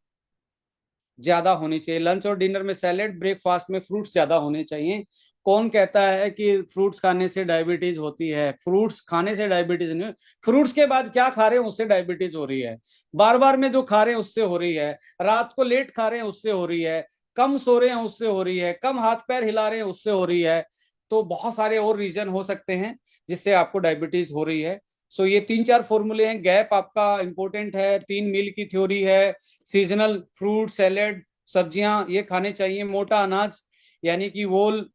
ज्यादा होनी चाहिए, लंच और डिनर में सैलेड, ब्रेकफास्ट में फ्रूट्स ज्यादा होने चाहिए। कौन कहता है कि फ्रूट्स खाने से डायबिटीज होती है? फ्रूट्स खाने से डायबिटीज नहीं, फ्रूट्स के बाद क्या खा रहे हैं उससे डायबिटीज हो रही है, बार बार में जो खा रहे हैं उससे हो रही है, रात को लेट खा रहे हैं उससे हो रही है, कम सो रहे हैं उससे हो रही है, कम हाथ पैर हिला रहे हैं उससे हो रही है। तो बहुत सारे और रीजन हो सकते हैं जिससे आपको डायबिटीज हो रही है। सो ये 3-4 फॉर्मूले हैं, गैप आपका इंपॉर्टेंट है, 3 मील की थ्योरी है, सीजनल फ्रूट सैलेड सब्जियां ये खाने चाहिए, मोटा अनाज यानी कि वोल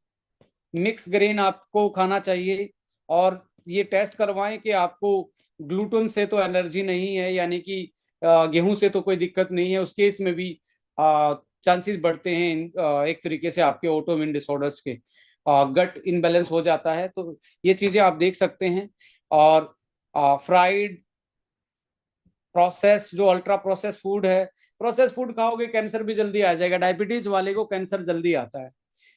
मिक्स ग्रेन आपको खाना चाहिए, और ये टेस्ट करवाएं कि आपको ग्लूटेन से तो एलर्जी नहीं है, यानी कि गेहूं से तो कोई दिक्कत नहीं है, उस केस में भी चांसेस बढ़ते हैं एक तरीके से आपके ऑटोइम्यून डिसऑर्डर्स के, गट इनबैलेंस हो जाता है। तो ये चीजें आप देख सकते हैं। और फ्राइड प्रोसेस जो अल्ट्रा प्रोसेस फूड है, प्रोसेस फूड खाओगे कैंसर भी जल्दी आ जाएगा, डायबिटीज वाले को कैंसर जल्दी आता है,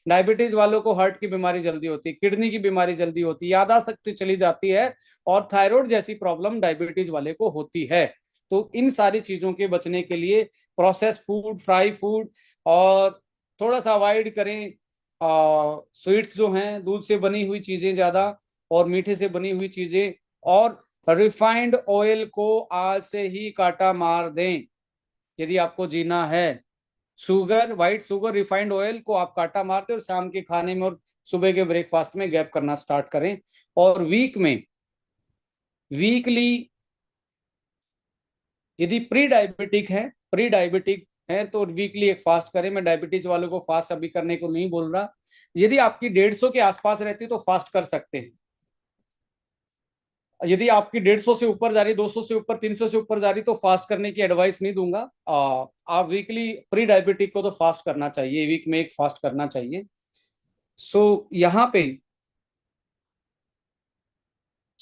डायबिटीज वालों को हार्ट की बीमारी जल्दी होती है, किडनी की बीमारी जल्दी होती है, यादाशक्ति चली जाती है, और थायराइड जैसी प्रॉब्लम डायबिटीज वाले को होती है। तो इन सारी चीजों के बचने के लिए प्रोसेस फूड, फ्राई फूड, और थोड़ा सा अवॉइड करें स्वीट्स जो हैं, दूध से बनी हुई चीजें ज्यादा, और मीठे से बनी हुई चीजें, और रिफाइंड ऑयल को आज से ही काटा मार दें यदि आपको जीना है। Sugar, white sugar, refined oil को आप काटा मारते और शाम के खाने में और सुबह के ब्रेकफास्ट में गैप करना स्टार्ट करें। और वीकली यदि प्री डायबिटिक है तो वीकली एक फास्ट करें। मैं डायबिटीज वालों को फास्ट अभी करने को नहीं बोल रहा, यदि आपकी 150 के आसपास रहती है तो फास्ट कर सकते हैं, यदि आपकी 150 से ऊपर जा रही, 200 से ऊपर, 300 से ऊपर जा रही तो फास्ट करने की एडवाइस नहीं दूंगा। आप वीकली प्री डायबिटिक को तो फास्ट करना चाहिए, वीक में एक फास्ट करना चाहिए। यहाँ पे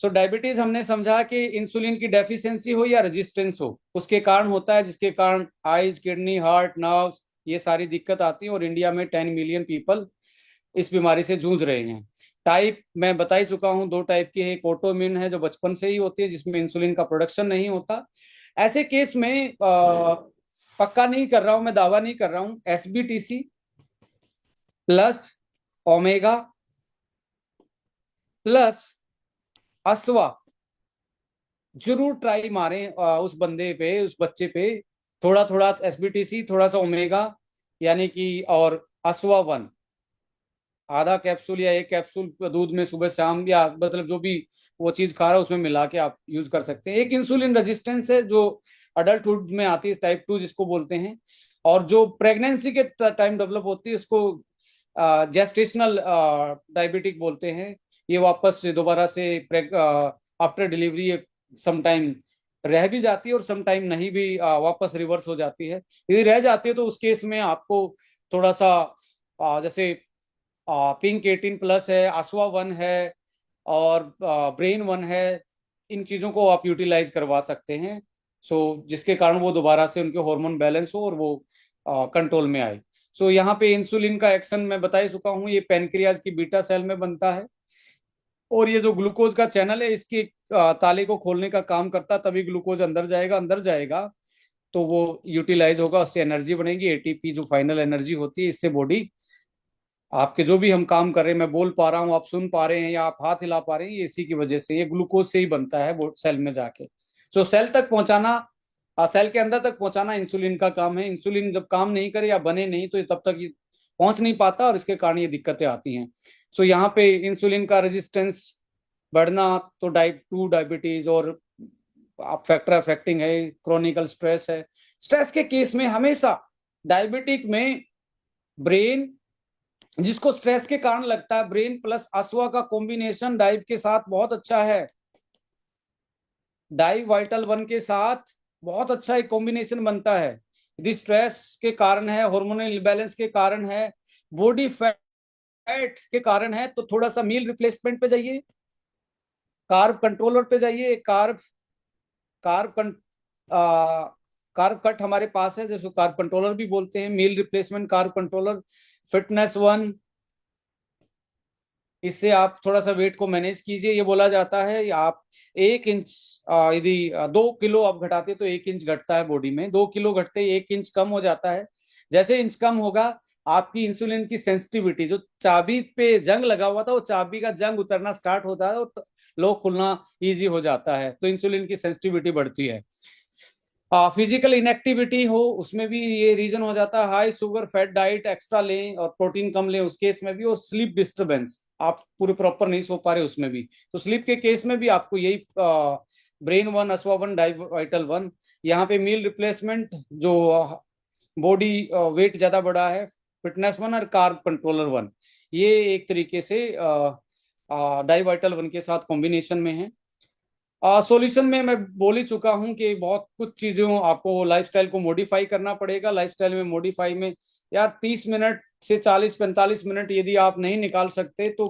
डायबिटीज हमने समझा कि इंसुलिन की डेफिशिएंसी हो या रेजिस्टेंस हो उसके कारण होता है, जिसके कारण आइज, किडनी, हार्ट, नर्व्स ये सारी दिक्कत आती है, और इंडिया में 10 मिलियन पीपल इस बीमारी से जूझ रहे हैं। टाइप मैं बता ही चुका हूँ, दो टाइप की है। एक ऑटोइम्यून है जो बचपन से ही होती है, जिसमें इंसुलिन का प्रोडक्शन नहीं होता। ऐसे केस में पक्का नहीं कर रहा हूं मैं, दावा नहीं कर रहा हूं, एसबीटीसी प्लस ओमेगा प्लस अस्वा जरूर ट्राई मारें उस बंदे पे, उस बच्चे पे। थोड़ा थोड़ा एसबीटीसी, थोड़ा सा ओमेगा, यानी कि और अस्वा वन, आधा कैप्सूल या एक कैप्सूल दूध में सुबह शाम, या मतलब जो भी वो चीज खा रहा है उसमें मिला के आप यूज कर सकते हैं। एक इंसुलिन रेजिस्टेंस है जो अडल्टहुड में आती है, टाइप 2 जिसको बोलते हैं, और जो प्रेगनेंसी के टाइम डेवलप होती है उसको जेस्टेशनल डायबिटिक बोलते हैं। ये वापस से दोबारा से आफ्टर डिलीवरी सम टाइम रह भी जाती है और सम टाइम नहीं भी, वापस रिवर्स हो जाती है। यदि रह जाती है तो उस केस में आपको थोड़ा सा जैसे पिंक 18 प्लस है, आसवा वन है, और ब्रेन वन है, इन चीजों को आप यूटिलाइज करवा सकते हैं। सो जिसके कारण वो दोबारा से उनके हार्मोन बैलेंस हो और वो कंट्रोल में आए। सो यहाँ पे इंसुलिन का एक्शन मैं बता ही चुका हूँ, ये पेनक्रियाज की बीटा सेल में बनता है, और ये जो ग्लूकोज का चैनल है इसकी ताले को खोलने का काम करता है, तभी ग्लूकोज अंदर जाएगा तो वो यूटिलाइज होगा, उससे एनर्जी बनेगी, एटीपी जो फाइनल एनर्जी होती है। इससे बॉडी आपके जो भी हम काम कर रहे हैं, मैं बोल पा रहा हूँ, आप सुन पा रहे हैं, या आप हाथ हिला पा रहे हैं, ये इसी की वजह से, ये ग्लूकोज से ही बनता है वो सेल में जाके। सो सेल तक पहुंचाना, सेल के अंदर तक पहुंचाना इंसुलिन का काम है। इंसुलिन जब काम नहीं करे या बने नहीं तो ये तब तक ये पहुंच नहीं पाता, और इसके कारण ये दिक्कतें आती हैं। सो यहाँ पे इंसुलिन का रेजिस्टेंस बढ़ना, तो टाइप 2 डायबिटीज, और आप फैक्टर अफेक्टिंग है, क्रोनिकल स्ट्रेस है। स्ट्रेस के केस में हमेशा डायबिटिक में ब्रेन, जिसको स्ट्रेस के कारण लगता है, ब्रेन प्लस अश्वा का कॉम्बिनेशन डाइव के साथ बहुत अच्छा है। डाइव वाइटल वन के साथ बहुत अच्छा एक कॉम्बिनेशन बनता है। यदि स्ट्रेस के कारण है, हार्मोनल इम्बैलेंस के कारण है, बॉडी फैट के कारण है, तो थोड़ा सा मील रिप्लेसमेंट पे जाइए, कार्ब कंट्रोलर पे जाइए। कार्ब कं, कार्ब कट हमारे पास है, जिसको कार्ब कंट्रोलर भी बोलते हैं, meal replacement carb controller, fitness one. इससे आप थोड़ा सा वेट को मैनेज कीजिए। ये बोला जाता है आप 1 इंच, यदि 2 किलो आप घटाते तो 1 इंच घटता है बॉडी में, 2 किलो घटते ही 1 इंच कम हो जाता है। जैसे इंच कम होगा, आपकी इंसुलिन की सेंसिटिविटी, जो चाबी पे जंग लगा हुआ था वो चाबी का जंग उतरना स्टार्ट होता है, और लॉक खुलना इजी हो जाता है, तो इंसुलिन की सेंसिटिविटी बढ़ती है। फिजिकल इनएक्टिविटी हो, उसमें भी ये रीजन हो जाता है। High sugar fat diet extra लें और प्रोटीन कम लें उस केस में भी, और स्लीप डिस्टरबेंस, आप पूरे प्रॉपर नहीं सो पा रहे उसमें भी, तो स्लीप के केस में भी आपको यही ब्रेन वन, अस्वा वन, वाइटल वन। यहाँ पे मील रिप्लेसमेंट, जो बॉडी वेट ज्यादा बढ़ा है, फिटनेस वन और कार्ब कंट्रोलर वन, ये एक तरीके से डाई वाइटल वन के साथ कॉम्बिनेशन में है। सॉल्यूशन में मैं बोल ही चुका हूं कि बहुत कुछ चीजों आपको लाइफस्टाइल को मॉडिफाई करना पड़ेगा। लाइफस्टाइल में मॉडिफाई में यार 30 मिनट से 40-45 मिनट यदि आप नहीं निकाल सकते तो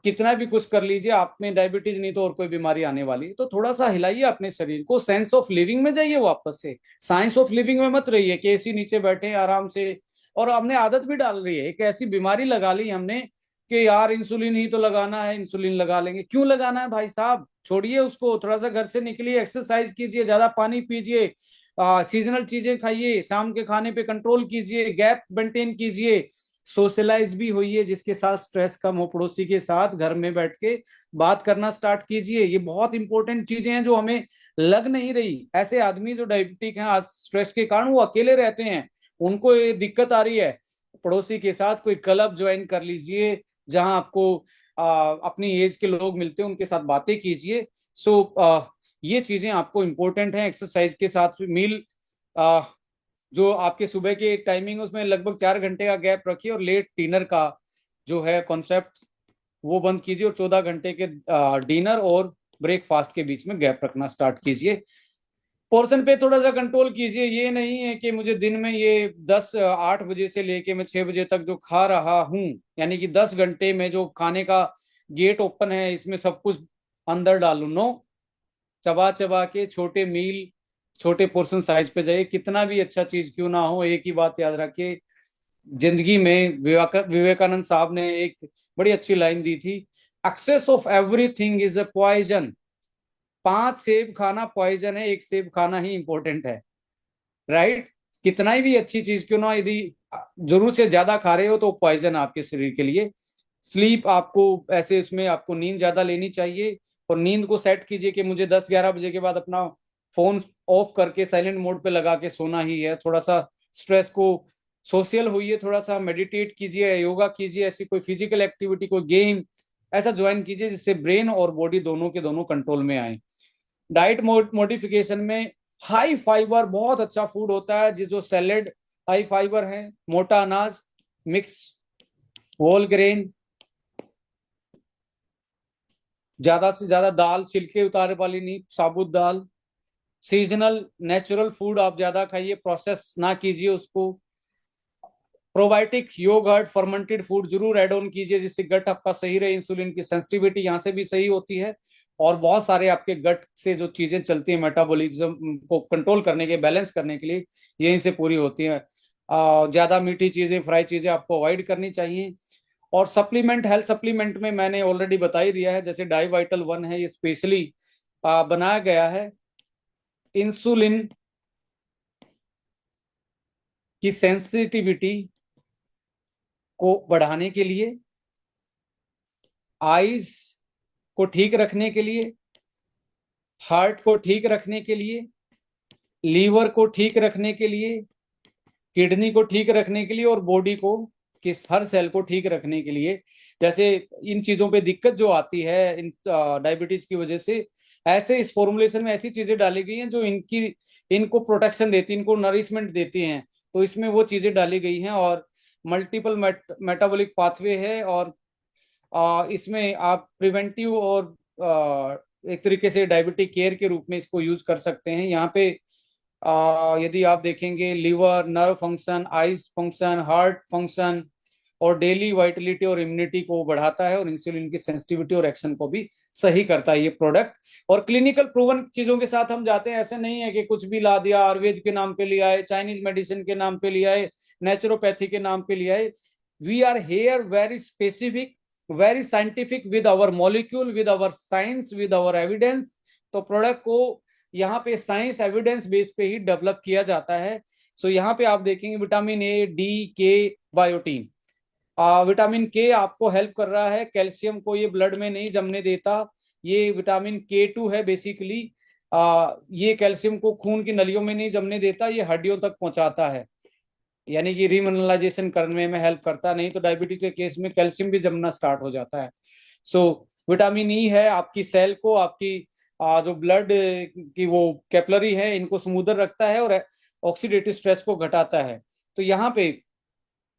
कितना भी कुछ कर लीजिए, आप में डायबिटीज नहीं तो और कोई बीमारी आने वाली है। तो थोड़ा सा हिलाइए अपने शरीर को, सेंस ऑफ लिविंग में जाइए वापस से, साइंस ऑफ लिविंग में मत रहिए कि एसी नीचे बैठे आराम से। और हमने आदत भी डाल रही है, एक ऐसी बीमारी लगा ली हमने कि यार इंसुलिन ही तो लगाना है, इंसुलिन लगा लेंगे। क्यों लगाना है भाई साहब, छोड़िए उसको, थोड़ा सा घर से निकलिए, एक्सरसाइज कीजिए, ज्यादा पानी पीजिए, सीजनल चीजें खाइए, शाम के खाने पे कंट्रोल कीजिए, गैप मेंटेन कीजिए, सोशलाइज भी होइए, जिसके साथ स्ट्रेस कम हो, पड़ोसी के साथ घर में बैठ के बात करना स्टार्ट कीजिए। ये बहुत इंपॉर्टेंट चीजें हैं जो हमें लग नहीं रही। ऐसे आदमी जो डायबिटिक हैं आज स्ट्रेस के कारण वो अकेले रहते हैं, उनको ये दिक्कत आ रही है, पड़ोसी के साथ कोई क्लब ज्वाइन कर लीजिए जहां आपको अपनी एज के लोग मिलते हैं, उनके साथ बातें कीजिए। सो ये चीजें आपको इंपॉर्टेंट हैं। एक्सरसाइज के साथ मील, जो आपके सुबह के टाइमिंग उसमें लगभग 4 घंटे का गैप रखिए, और लेट डिनर का जो है कॉन्सेप्ट वो बंद कीजिए, और 14 घंटे के डिनर और ब्रेकफास्ट के बीच में गैप रखना स्टार्ट कीजिए। पोर्शन पे थोड़ा सा कंट्रोल कीजिए। ये नहीं है कि मुझे दिन में ये 8 बजे से लेके मैं 6 बजे तक जो खा रहा हूँ, यानी कि 10 घंटे में जो खाने का गेट ओपन है इसमें सब कुछ अंदर डालू, नो। चबा चबा के छोटे मील, छोटे पोर्शन साइज पे जाइए, कितना भी अच्छा चीज क्यों ना हो। एक ही बात याद रखिए, जिंदगी में विवेकानंद साहब ने एक बड़ी अच्छी लाइन दी थी, excess of everything is a poison. 5 सेब खाना पॉइजन है, एक सेब खाना ही इंपॉर्टेंट है, राइट। कितना ही भी अच्छी चीज क्यों ना, यदि जरूर से ज्यादा खा रहे हो तो पॉइजन आपके शरीर के लिए। स्लीप आपको ऐसे, इसमें आपको नींद ज्यादा लेनी चाहिए, और नींद को सेट कीजिए कि मुझे 10-11 बजे के बाद अपना फोन ऑफ करके साइलेंट मोड पे लगा के सोना ही है। थोड़ा सा स्ट्रेस को, सोशल होइए, थोड़ा सा मेडिटेट कीजिए, योगा कीजिए, ऐसी कोई फिजिकल एक्टिविटी, कोई गेम ऐसा ज्वाइन कीजिए जिससे ब्रेन और बॉडी दोनों के दोनों कंट्रोल में आए। डाइट मॉडिफिकेशन में हाई फाइबर बहुत अच्छा फूड होता है, जो सैलेड हाई फाइबर है, मोटा अनाज, मिक्स होल ग्रेन, ज्यादा से ज्यादा दाल, छिलके उतारे वाली नहीं, साबुत दाल, सीजनल नेचुरल फूड आप ज्यादा खाइए, प्रोसेस ना कीजिए उसको। प्रोबायोटिक, योगर्ट, फर्मेंटेड फूड जरूर ऐड ऑन कीजिए जिससे गट आपका सही रहे, इंसुलिन की सेंसिटिविटी यहाँ से भी सही होती है, और बहुत सारे आपके गट से जो चीजें चलती हैं मेटाबॉलिज्म को कंट्रोल करने के, बैलेंस करने के लिए, यहीं से पूरी होती हैं। ज्यादा मीठी चीजें, फ्राई चीजें आपको अवॉइड करनी चाहिए। और सप्लीमेंट, हेल्थ सप्लीमेंट में मैंने ऑलरेडी बता ही दिया है, जैसे डाई वाइटल वन है, ये स्पेशली बनाया गया है इंसुलिन की सेंसिटिविटी को बढ़ाने के लिए, आईज को ठीक रखने के लिए, हार्ट को ठीक रखने के लिए, लीवर को ठीक रखने के लिए, किडनी को ठीक रखने के लिए, और बॉडी को, किस हर सेल को ठीक रखने के लिए। जैसे इन चीजों पे दिक्कत जो आती है इन डायबिटीज की वजह से, ऐसे इस फॉर्मुलेशन में ऐसी चीजें डाली गई हैं जो इनकी, इनको प्रोटेक्शन देती, इनको नरिशमेंट देती हैं। तो इसमें वो चीजें डाली गई हैं, और मल्टीपल मेटाबॉलिक पाथवे है, और इसमें आप प्रिवेंटिव और एक तरीके से डायबिटिक केयर के रूप में इसको यूज कर सकते हैं। यहाँ पे यदि आप देखेंगे, liver, nerve function, eyes function, heart function, और डेली वाइटलिटी और इम्यूनिटी को बढ़ाता है, और इंसुलिन की सेंसिटिविटी और एक्शन को भी सही करता है ये प्रोडक्ट। और क्लिनिकल प्रूवन चीजों के साथ हम जाते हैं, ऐसे नहीं है कि कुछ भी ला दिया, आयुर्वेद के नाम पे लिया है, चाइनीज मेडिसिन के नाम पे लिया है, नेचुरोपैथी के नाम पे लिया है। We are here very specific, very scientific, with our molecule, with our science, with our evidence. तो प्रोडक्ट को यहाँ पे साइंस एविडेंस बेस पे ही डेवलप किया जाता है। सो यहाँ पे आप देखेंगे विटामिन ए, डी, के, बायोटीन। विटामिन के आपको हेल्प कर रहा है, कैल्शियम को ये ब्लड में नहीं जमने देता। ये विटामिन K2 है बेसिकली, ये कैल्शियम को खून की नलियों में नहीं जमने देता, ये हड्डियों तक पहुंचाता है, यानी कि रीमिनरलाइजेशन करने में हेल्प करता। नहीं तो डायबिटीज के केस में कैल्शियम भी जमना स्टार्ट हो जाता है। सो विटामिन ई है, आपकी सेल को, आपकी जो ब्लड की वो कैपलरी है, इनको स्मूदर रखता है, और ऑक्सीडेटिव स्ट्रेस को घटाता है। तो यहाँ पे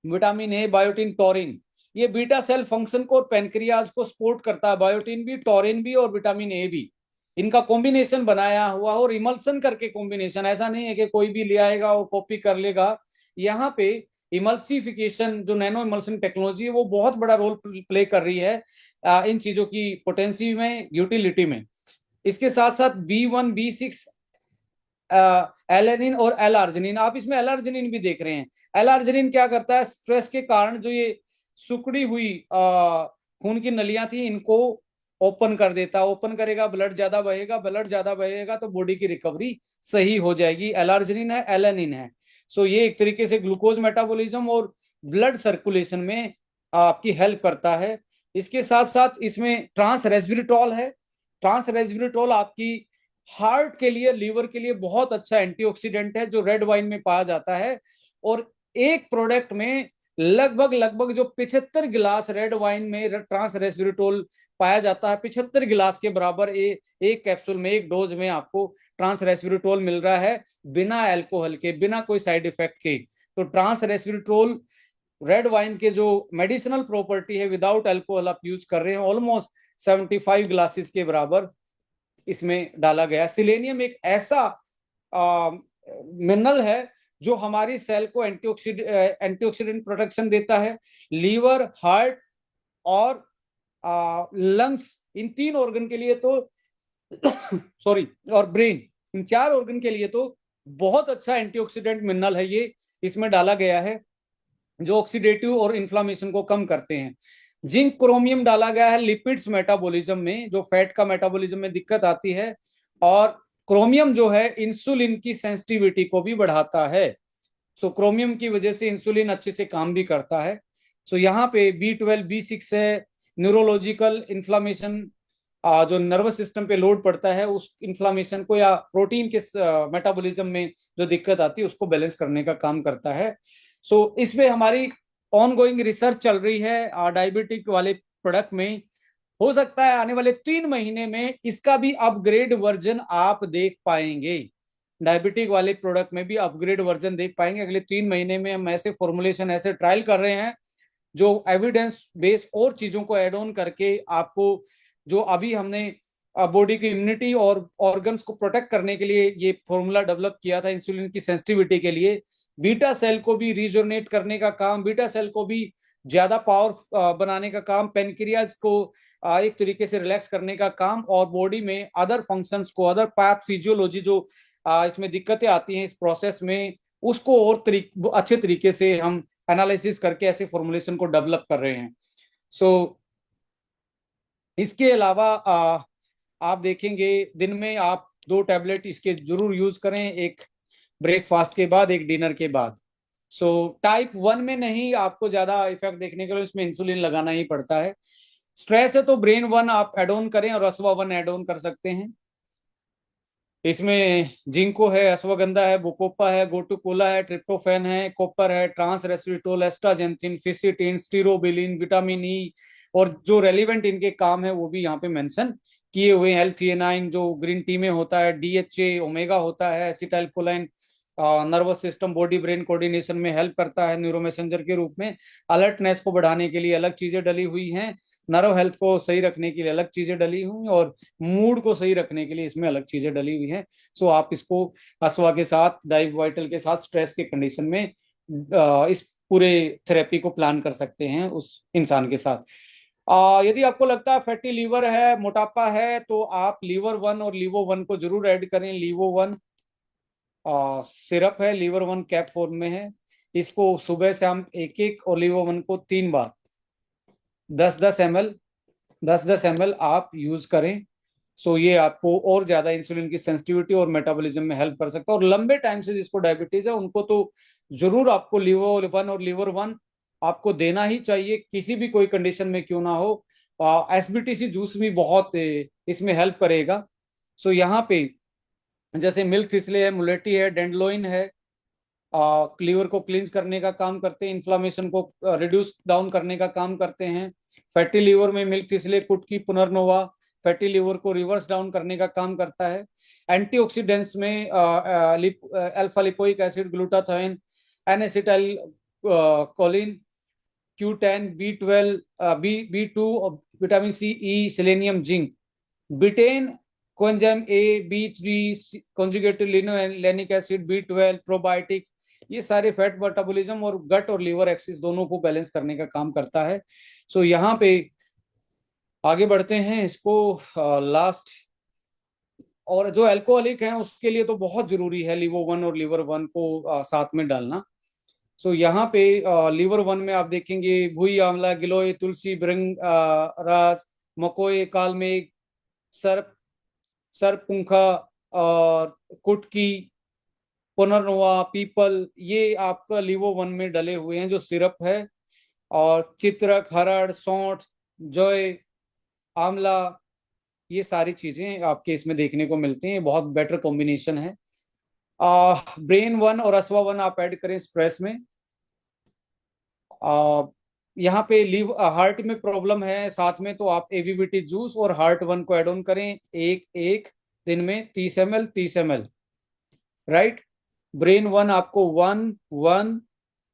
विटामिन ए, बायोटिन, टोरिन, ये बीटा सेल फंक्शन को और पेनक्रियाज को सपोर्ट करता है। बायोटिन भी, टोरिन भी, और विटामिन ए भी, इनका कॉम्बिनेशन बनाया हुआ, और इमल्सन करके कॉम्बिनेशन, ऐसा नहीं है कि कोई भी ले आएगा और कॉपी कर लेगा। यहाँ पे इमल्सिफिकेशन, जो नैनो इमल्सन टेक्नोलॉजी है, वो बहुत बड़ा रोल प्ले कर रही है इन चीजों की पोटेंसी में, यूटिलिटी में। इसके साथ साथ B1, B6, एलेनिन और एल आर्जिनिन, आप इसमें एल आर्जिनिन भी देख रहे हैं। एल आर्जिनिन क्या करता है, स्ट्रेस के कारण जो ये सुकड़ी हुई खून की नलियां थी, इनको ओपन कर देता है। ओपन करेगा, ब्लड ज्यादा बहेगा, ब्लड ज्यादा बहेगा तो बॉडी की रिकवरी सही हो जाएगी। एल आर्जिनिन है, एलेनिन है। सो ये एक तरीके से ग्लूकोज मेटाबॉलिज्म और ब्लड सर्कुलेशन में आपकी हेल्प करता है। इसके साथ साथ इसमें ट्रांस रेस्वेराट्रोल है। ट्रांस रेस्वेराट्रोल आपकी हार्ट के लिए, लीवर के लिए बहुत अच्छा एंटीऑक्सीडेंट है, जो रेड वाइन में पाया जाता है। और एक प्रोडक्ट में लगभग लगभग जो 75 गिलास रेड वाइन में ट्रांस रेस्वेराट्रोल पाया जाता है, 75 गिलास के बराबर एक कैप्सूल में, एक डोज में आपको ट्रांस रेस्वेराट्रोल मिल रहा है, बिना अल्कोहल के, बिना कोई साइड इफेक्ट के। तो ट्रांस रेस्वेराट्रोल रेड वाइन के जो मेडिसिनल प्रॉपर्टी है, विदाउट अल्कोहल आप यूज कर रहे हैं, ऑलमोस्ट 75 ग्लासेस के बराबर इसमें डाला गया। सिलेनियम एक ऐसा मिनरल है जो हमारी सेल को एंटीऑक्सीडेंट प्रोटेक्शन देता है। लीवर, हार्ट और लंग्स, इन 3 ऑर्गन के लिए तो सॉरी, और ब्रेन, इन 4 ऑर्गन के लिए तो बहुत अच्छा एंटीऑक्सीडेंट मिनरल है ये, इसमें डाला गया है, जो ऑक्सीडेटिव और इन्फ्लामेशन को कम करते हैं। जिंक क्रोमियम डाला गया है लिपिड्स मेटाबॉलिज्म में, जो फैट का मेटाबॉलिज्म में दिक्कत आती है। और क्रोमियम जो है इंसुलिन की सेंसिटिविटी को भी बढ़ाता है। सो क्रोमियम की वजह से इंसुलिन अच्छे से काम भी करता है। सो यहाँ पे B12 B6 है। न्यूरोलॉजिकल इन्फ्लामेशन, जो नर्वस सिस्टम पे लोड पड़ता है उस इन्फ्लामेशन को, या प्रोटीन के मेटाबॉलिज्म में जो दिक्कत आती है उसको बैलेंस करने का काम करता है। सो इसमें हमारी ऑन गोइंग रिसर्च चल रही है डायबिटिक वाले प्रोडक्ट में। हो सकता है आने वाले 3 महीने में इसका भी अपग्रेड वर्जन आप देख पाएंगे। डायबिटिक वाले प्रोडक्ट में भी अपग्रेड वर्जन देख पाएंगे अगले 3 महीने में। हम ऐसे फॉर्मुलेशन, ऐसे ट्रायल कर रहे हैं जो एविडेंस बेस्ड और चीजों को एड ऑन करके आपको, जो अभी हमने बॉडी की इम्यूनिटी और ऑर्गन्स को प्रोटेक्ट करने के लिए ये फॉर्मूला डेवलप किया था इंसुलिन की सेंसिटिविटी के लिए, बीटा सेल को भी रिजोनेट करने का काम, बीटा सेल को भी ज्यादा पावर बनाने का काम, पेनक्रियाज को एक तरीके से रिलैक्स करने का काम, और बॉडी में अदर फंक्शंस को, अदर पैथ फिजियोलॉजी जो इसमें दिक्कतें आती हैं इस प्रोसेस में, उसको और अच्छे तरीके से हम एनालिसिस करके ऐसे फॉर्मुलेशन को डेवलप कर रहे हैं। सो इसके अलावा आप देखेंगे दिन में आप 2 टैबलेट इसके जरूर यूज करें, एक ब्रेकफास्ट के बाद, एक डिनर के बाद। सो टाइप 1 में नहीं आपको ज्यादा इफेक्ट देखने के लिए इसमें इंसुलिन लगाना ही पड़ता है। स्ट्रेस है तो ब्रेन 1 आप एड ऑन करें और रसवा 1 एड ऑन कर सकते हैं। इसमें जिंको है, अश्वगंधा है, बुकोपा है, गोटुकोला है, ट्रिप्टोफैन है, कॉपर है, ट्रांस रेस्वेटोल, एस्ट्राजेंथिन, फिसिटिन, स्टीरोबिलिन, विटामिन ई, और जो रेलिवेंट इनके काम है वो भी यहाँ पे मेंशन किए हुए हैं। L-theanine जो ग्रीन टी में होता है, DHA, ओमेगा होता है, acetyl कोलाइन nervous system body brain coordination में हेल्प करता है न्यूरो मैसेंजर के रूप में। अलर्टनेस को बढ़ाने के लिए अलग चीजें डली हुई हैं, नर्व हेल्थ को सही रखने के लिए अलग चीजें डली हुई, और मूड को सही रखने के लिए इसमें अलग चीजें डली हुई हैं। सो आप इसको हसवा के साथ, डाइव वाइटल के साथ, स्ट्रेस के कंडीशन में इस पूरे थेरेपी को प्लान कर सकते हैं उस इंसान के साथ। यदि आपको लगता है फैटी लीवर है, मोटापा है, तो आप लीवर 1 और लीवो 1 को जरूर ऐड करें। लीवो 1 सिरप है, लीवर 1 कैप फॉर्म में है। इसको सुबह शाम एक एक, और लीवो 1 को 3 बार 10-10 ml, 10-10 ml आप यूज करें। सो ये आपको और ज्यादा इंसुलिन की सेंसिटिविटी और मेटाबॉलिज्म में हेल्प कर सकता है। और लंबे टाइम से जिसको डायबिटीज है उनको तो जरूर आपको लीवर 1 और लीवर 1 आपको देना ही चाहिए, किसी भी कोई कंडीशन में क्यों ना हो। SBTC जूस भी बहुत इसमें हेल्प करेगा। सो यहाँ पे जैसे मिल्क थिसले है, मुलेटी है, डेंडलोइन है, लीवर को क्लींस करने का काम करते हैं, इन्फ्लामेशन को रिड्यूस डाउन करने का काम करते हैं। फैटी लीवर में मिल्क थिसले, कुटकी, पुनर्नोवा फैटी लीवर को रिवर्स डाउन करने का काम करता है। एंटीऑक्सीडेंट्स में alpha lipoic acid, glutathione, N acetyl choline, Q10, B12, B2, vitamin C, E, selenium, zinc, betaine, coenzyme A, B3, conjugated linolenic acid, B12, probiotic, ये सारे फैट मेटाबॉलिज्म और गट और लीवर एक्सिस दोनों को बैलेंस करने का काम करता है। सो यहाँ पे आगे बढ़ते हैं इसको लास्ट। और जो अल्कोहलिक हैं उसके लिए तो बहुत जरूरी है लीवो 1 और लीवर 1 को साथ में डालना। सो यहाँ पे लीवर 1 में आप देखेंगे भुई आंवला, गिलोय, तुलसी, भृंग राज, मकोय, कालमेघ, सर्प, सरपुंखा, और कुटकी, पुनर्नवा, पीपल, ये आपका लीवो 1 में डले हुए हैं जो सिरप है। और चित्रक, हरड़, सौंठ, जय, आंवला, ये सारी चीजें आपके इसमें देखने को मिलती हैं। बहुत बेटर कॉम्बिनेशन है। ब्रेन 1 और असवा 1 आप ऐड करें स्ट्रेस में। आ, यहाँ पे हार्ट में प्रॉब्लम है साथ में, तो आप AVBT जूस और हार्ट 1 को ऐड ऑन करें, एक एक दिन में 30 ml 30 ml। राइट। ब्रेन 1 आपको 1-1,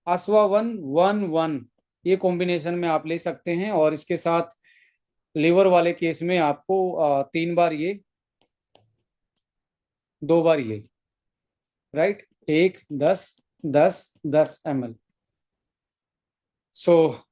असवा 1-1-1, ये कॉम्बिनेशन में आप ले सकते हैं। और इसके साथ लिवर वाले केस में आपको 3 बार ये, 2 बार ये। राइट। 1-10-10-10 ml। सो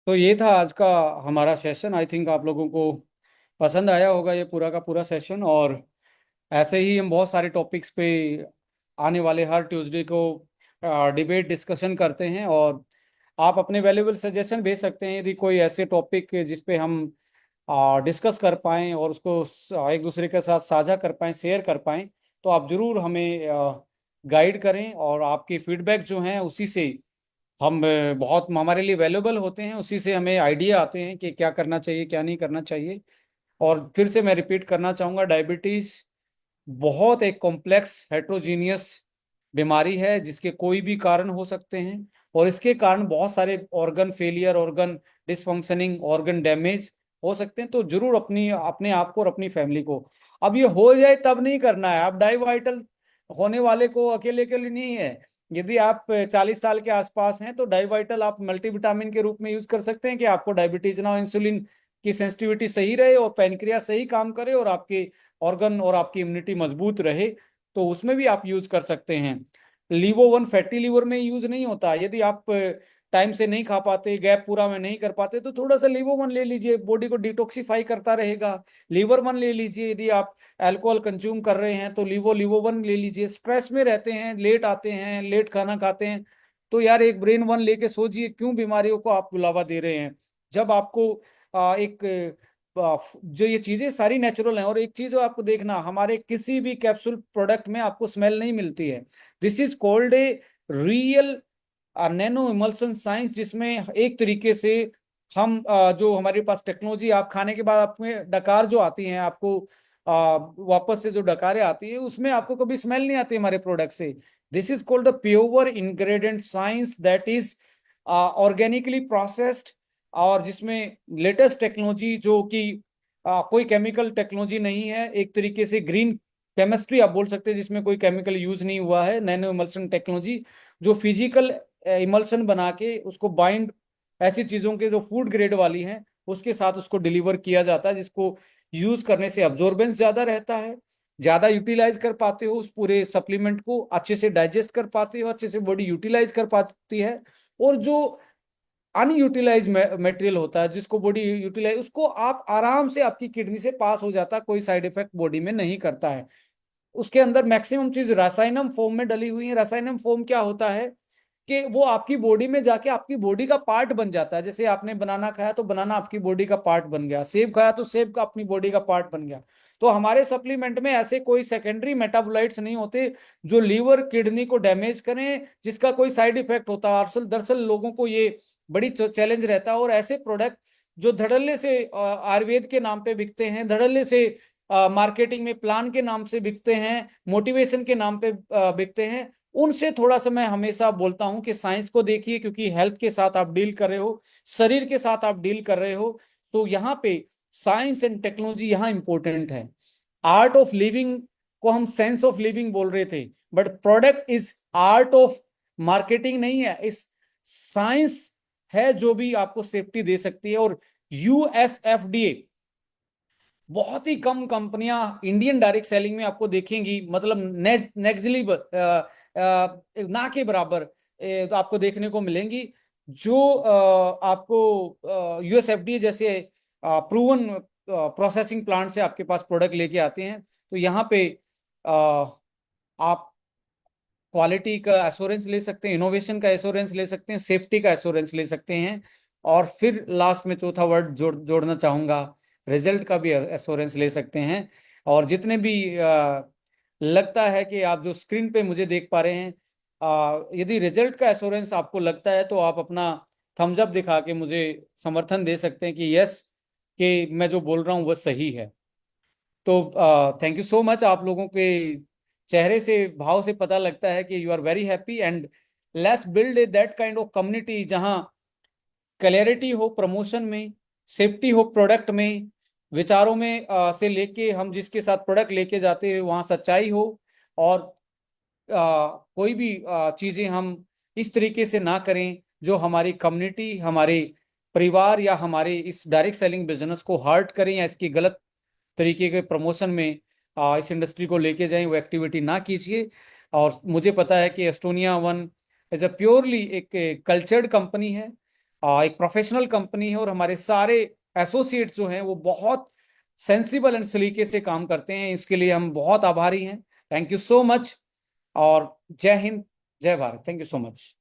तो ये था आज का हमारा सेशन। आई थिंक आप लोगों को पसंद आया होगा ये पूरा का पूरा सेशन। और ऐसे ही हम बहुत सारे टॉपिक्स पे आने वाले हर ट्यूसडे को डिबेट डिस्कशन करते हैं। और आप अपने वैल्यूबल सजेशन भेज सकते हैं यदि कोई ऐसे टॉपिक जिस पे हम डिस्कस कर पाएं और उसको एक दूसरे के साथ साझा कर पाएं, शेयर कर पाएं। तो आप जरूर हमें गाइड करें, और आपके फीडबैक जो हैं उसी से हम बहुत हमारे लिए वैल्यूबल होते हैं। उसी से हमें आइडिया आते हैं कि क्या करना चाहिए क्या नहीं करना चाहिए। और फिर से मैं रिपीट करना चाहूँगा, डायबिटीज़ बहुत एक कॉम्प्लेक्स हेट्रोजीनियस बीमारी है जिसके कोई भी कारण हो सकते हैं। और इसके कारण बहुत सारे organ failure, organ dysfunctioning, organ damage हो सकते हैं। तो जरूर अपनी अपने आप को और अपनी फैमिली को, अब ये हो जाए तब नहीं करना है। अब डाई वाइटल होने वाले को अकेले के लिए नहीं है। यदि आप 40 साल के आसपास हैं तो डाई वाइटल आप मल्टीविटामिन के रूप में यूज कर सकते हैं कि आपको डायबिटीज ना हो, इंसुलिन की सेंसिटिविटी सही रहे और पैनक्रियास सही काम करे और आपके ऑर्गन और आपकी इम्यूनिटी मजबूत रहे। तो उसमें भी आप यूज कर सकते हैं। लीवो वन फैटी लीवर में यूज नहीं होता। यदि आप टाइम से नहीं खा पाते, गैप पूरा में नहीं कर पाते, तो थोड़ा सा लीवो वन ले लीजिए, बॉडी को डिटॉक्सिफाई करता रहेगा। लीवर वन ले लीजिए। यदि आप अल्कोहल कंज्यूम कर रहे हैं तो लीवो लीवो वन ले लीजिए। स्ट्रेस में रहते हैं, लेट आते हैं, लेट खाना खाते हैं, तो यार एक ब्रेन वन लेके सोचिए क्यों बीमारियों को आप बुलावा दे रहे हैं। जब आपको एक जो ये चीजें सारी नेचुरल हैं। और एक चीज आपको देखना, हमारे किसी भी कैप्सूल प्रोडक्ट में आपको स्मेल नहीं मिलती है। This is called a real nano emulsion science, जिसमें एक तरीके से हम जो हमारे पास टेक्नोलॉजी, आप खाने के बाद आप में डकार जो आती हैं आपको वापस से जो डकारें आती है उसमें आपको कभी स्मेल नहीं आती हमारे प्रोडक्ट से। This is called the pure ingredient science that is organically processed, और जिसमें लेटेस्ट टेक्नोलॉजी जो कि कोई केमिकल टेक्नोलॉजी नहीं है, एक तरीके से ग्रीन केमिस्ट्री आप बोल सकते हैं जिसमें कोई केमिकल यूज नहीं हुआ है। नैनो इमल्सन टेक्नोलॉजी जो फिजिकल इमल्सन बना के उसको बाइंड ऐसी चीजों के जो फूड ग्रेड वाली हैं उसके साथ उसको डिलीवर किया जाता है, जिसको यूज करने से अब्जॉर्बेंस ज्यादा रहता है, ज्यादा यूटिलाइज कर पाते हो उस पूरे सप्लीमेंट को, अच्छे से डाइजेस्ट कर पाते हो, अच्छे से बॉडी यूटिलाइज कर पाती है। और जो अनयूटिलाइज मटेरियल होता है जिसको बॉडी यूटिलाइज, उसको आप आराम से आपकी किडनी से पास हो जाता है, कोई साइड इफेक्ट बॉडी में नहीं करता है। उसके अंदर मैक्सिमम चीज रासायनम फॉर्म में डली हुई है। रासायनम फॉर्म क्या होता है कि वो आपकी बॉडी में जाके आपकी बॉडी का पार्ट बन जाता है। जैसे आपने बनाना खाया तो बनाना आपकी बॉडी का पार्ट बन गया, सेब खाया तो सेब का अपनी बॉडी का पार्ट बन गया। तो हमारे सप्लीमेंट में ऐसे कोई सेकेंडरी मेटाबोलाइट्स नहीं होते जो लीवर किडनी को डैमेज करें, जिसका कोई साइड इफेक्ट होता है। दरअसल दरअसल लोगों को ये बड़ी चैलेंज रहता है। और ऐसे प्रोडक्ट जो धड़ल्ले से आयुर्वेद के नाम पे बिकते हैं, धड़ल्ले से मार्केटिंग में प्लान के नाम से बिकते हैं, मोटिवेशन के नाम पे बिकते हैं, उनसे थोड़ा सा मैं हमेशा बोलता हूं कि साइंस को देखिए, क्योंकि हेल्थ के साथ आप डील कर रहे हो, शरीर के साथ आप डील कर रहे हो। तो यहाँ पे साइंस एंड टेक्नोलॉजी यहाँ इंपॉर्टेंट है। आर्ट ऑफ लिविंग को हम साइंस ऑफ लिविंग बोल रहे थे, but product is art of marketing नहीं है, इस साइंस है जो भी आपको सेफ्टी दे सकती है। और यूएसएफडीए, बहुत ही कम कंपनियां इंडियन डायरेक्ट सेलिंग में आपको देखेंगी, मतलब नेग्जिली ना के बराबर तो आपको देखने को मिलेंगी, जो आपको यूएसएफडीए जैसे प्रूवन प्रोसेसिंग प्लांट से आपके पास प्रोडक्ट लेके आते हैं। तो यहाँ पे आप क्वालिटी का एश्योरेंस ले सकते हैं, इनोवेशन का एश्योरेंस ले सकते हैं, सेफ्टी का एश्योरेंस ले सकते हैं। और फिर लास्ट में चौथा वर्ड जोड़ना चाहूंगा, रिजल्ट का भी एश्योरेंस ले सकते हैं। और जितने भी लगता है कि आप जो स्क्रीन पे मुझे देख पा रहे हैं, यदि रिजल्ट का एश्योरेंस आपको लगता है तो आप अपना थम्स अप दिखा के मुझे समर्थन दे सकते हैं कि यस, कि मैं जो बोल रहा हूँ वो सही है। तो थैंक यू सो मच। आप लोगों के चेहरे से, भाव से पता लगता है कि you are very happy. And let's build a that kind of community जहां क्लैरिटी हो प्रमोशन में, सेफ्टी हो प्रोडक्ट में, विचारों में से लेके हम जिसके साथ प्रोडक्ट लेके जाते हैं वहां सच्चाई हो। और कोई भी चीजें हम इस तरीके से ना करें जो हमारी कम्युनिटी, हमारे परिवार या हमारे इस डायरेक्ट सेलिंग बिजनेस को हर्ट करें, या इसकी गलत तरीके के प्रमोशन में इस इंडस्ट्री को लेके जाएं, वो एक्टिविटी ना कीजिए। और मुझे पता है कि Estonia one as a purely एक कल्चर्ड कंपनी है, एक प्रोफेशनल कंपनी है, और हमारे सारे एसोसिएट्स जो हैं वो बहुत सेंसिबल एंड सलीके से काम करते हैं। इसके लिए हम बहुत आभारी हैं। Thank you so much. और जय हिंद, जय Bharat. Thank you so much.